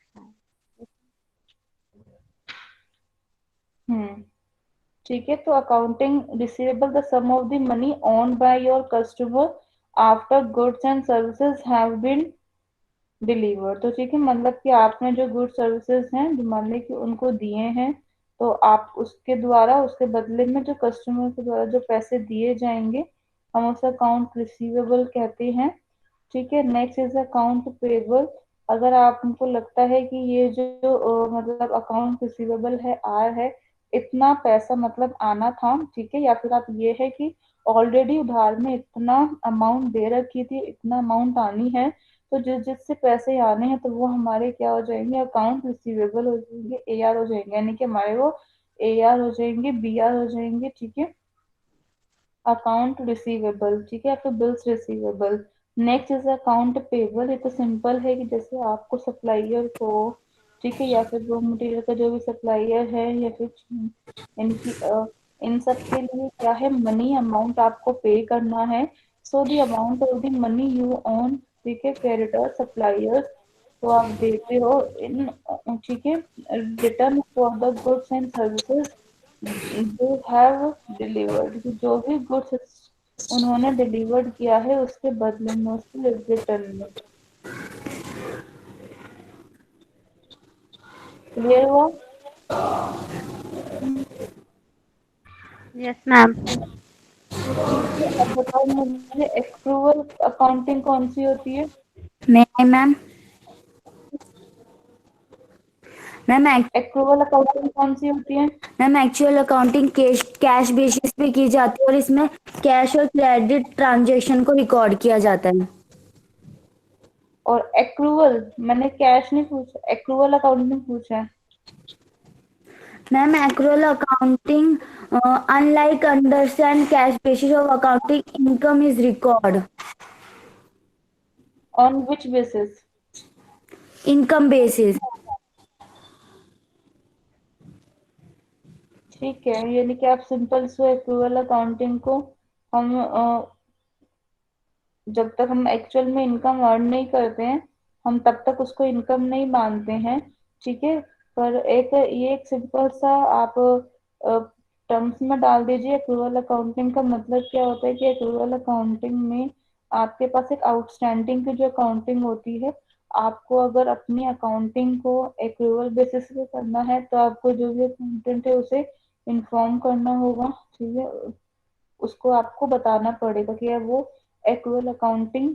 Speaker 1: ठीक है, तो accounting receivable the sum of the money owned by your customer after goods and services have been deliver. तो ठीक है, मतलब कि आपने जो गुड सर्विसेज हैं जो मान ली कि उनको दिए हैं, तो आप उसके द्वारा, उसके बदले में जो कस्टमर के द्वारा जो पैसे दिए जाएंगे, हम उसे अकाउंट रिसीवेबल कहते हैं। ठीक है, नेक्स्ट इज अकाउंट पेबल। अगर आपको लगता है कि ये जो मतलब अकाउंट रिसीवेबल है, आर है, इतना पैसा मतलब आना था, ठीक है, या फिर आप ये है कि ऑलरेडी उधार में इतना अमाउंट दे रखी थी, इतना अमाउंट आनी है, तो जिससे पैसे आने हैं तो वो हमारे क्या हो जाएंगे? अकाउंट रिसीवेबल हो जाएंगे, ए आर हो जाएंगे, यानी कि हमारे वो ए आर हो जाएंगे, बी आर हो जाएंगे। ठीक है, अकाउंट रिसीवेबल, ठीक है, या फिर bills receivable. Next is account payable. ये तो सिंपल है कि जैसे आपको सप्लायर को, ठीक है, या फिर रॉ मटेरियल का जो भी सप्लायर है, या फिर इनकी इन सब के लिए क्या है? मनी अमाउंट आपको पे करना है। So the amount of the money you on, ठीक है, क्रेडिटर सप्लायर्स, तो आप देते हो इन, ठीक है, return for the goods and services they have delivered, जो भी गुड्स उन्होंने डिलीवर्ड किया है उसके बदले में, उसके रिटर्न में। क्लियर हुआ?
Speaker 6: Yes ma'am.
Speaker 1: ठीक है, अब बताओ मुझे एक्रूअल अकाउंटिंग कौन सी होती है?
Speaker 9: मैम मैम
Speaker 1: एक्रूअल अकाउंटिंग कौन सी होती है?
Speaker 9: Ma'am actual accounting cash basis पे की जाती है और इसमें कैश और क्रेडिट ट्रांजैक्शन को रिकॉर्ड किया जाता है।
Speaker 1: और एक्रूअल, मैंने कैश नहीं पूछा, एक्रूअल अकाउंटिंग पूछा है।
Speaker 9: Ma'am accrual accounting unlike understand cash basis of accounting income is record
Speaker 1: on which basis?
Speaker 9: Income basis.
Speaker 1: ठीक है, यानी कि आप सिंपल से एक्रूवल अकाउंटिंग को हम जब तक हम एक्चुअल में इनकम अर्न नहीं करते हैं हम तब तक उसको इनकम नहीं मानते हैं। ठीक है, पर एक सिंपल सा आप टर्म्स में डाल दीजिए। एक्रूवल अकाउंटिंग का मतलब क्या होता है कि एक्रूवल अकाउंटिंग में आपके पास एक आउटस्टैंडिंग की जो अकाउंटिंग होती है, आपको अगर अपनी अकाउंटिंग को एक्रूवल बेसिस पे करना है तो आपको जो भी अकाउंटेंट है उसे इन्फॉर्म करना होगा। ठीक है, उसको आपको बताना पड़ेगा कि वो एक्रूवल अकाउंटिंग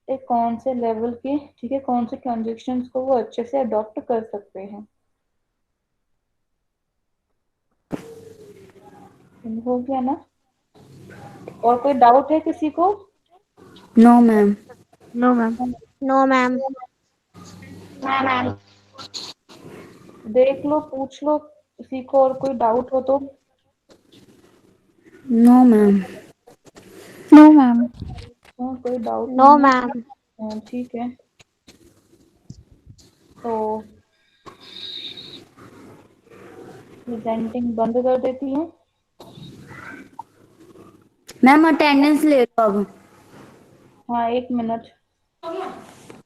Speaker 1: एक कौन से लेवल की, ठीक है, कौन से ट्रांजेक्शन्स को वो अच्छे से अडॉप्ट कर सकते हैं। हो गया ना? और कोई डाउट है किसी को?
Speaker 9: No ma'am.
Speaker 6: No ma'am.
Speaker 3: No ma'am.
Speaker 8: Ma'am
Speaker 1: देख लो, पूछ लो किसी को, और कोई डाउट हो तो।
Speaker 9: No ma'am.
Speaker 7: No ma'am.
Speaker 1: हाँ, कोई डाउट
Speaker 3: नो
Speaker 1: नहीं है।
Speaker 3: मैम।
Speaker 1: हाँ, ठीक है, तो प्रेजेंटिंग बंद कर देती हूँ।
Speaker 9: मैम अटेंडेंस ले लो अब।
Speaker 1: हाँ, 1 मिनट।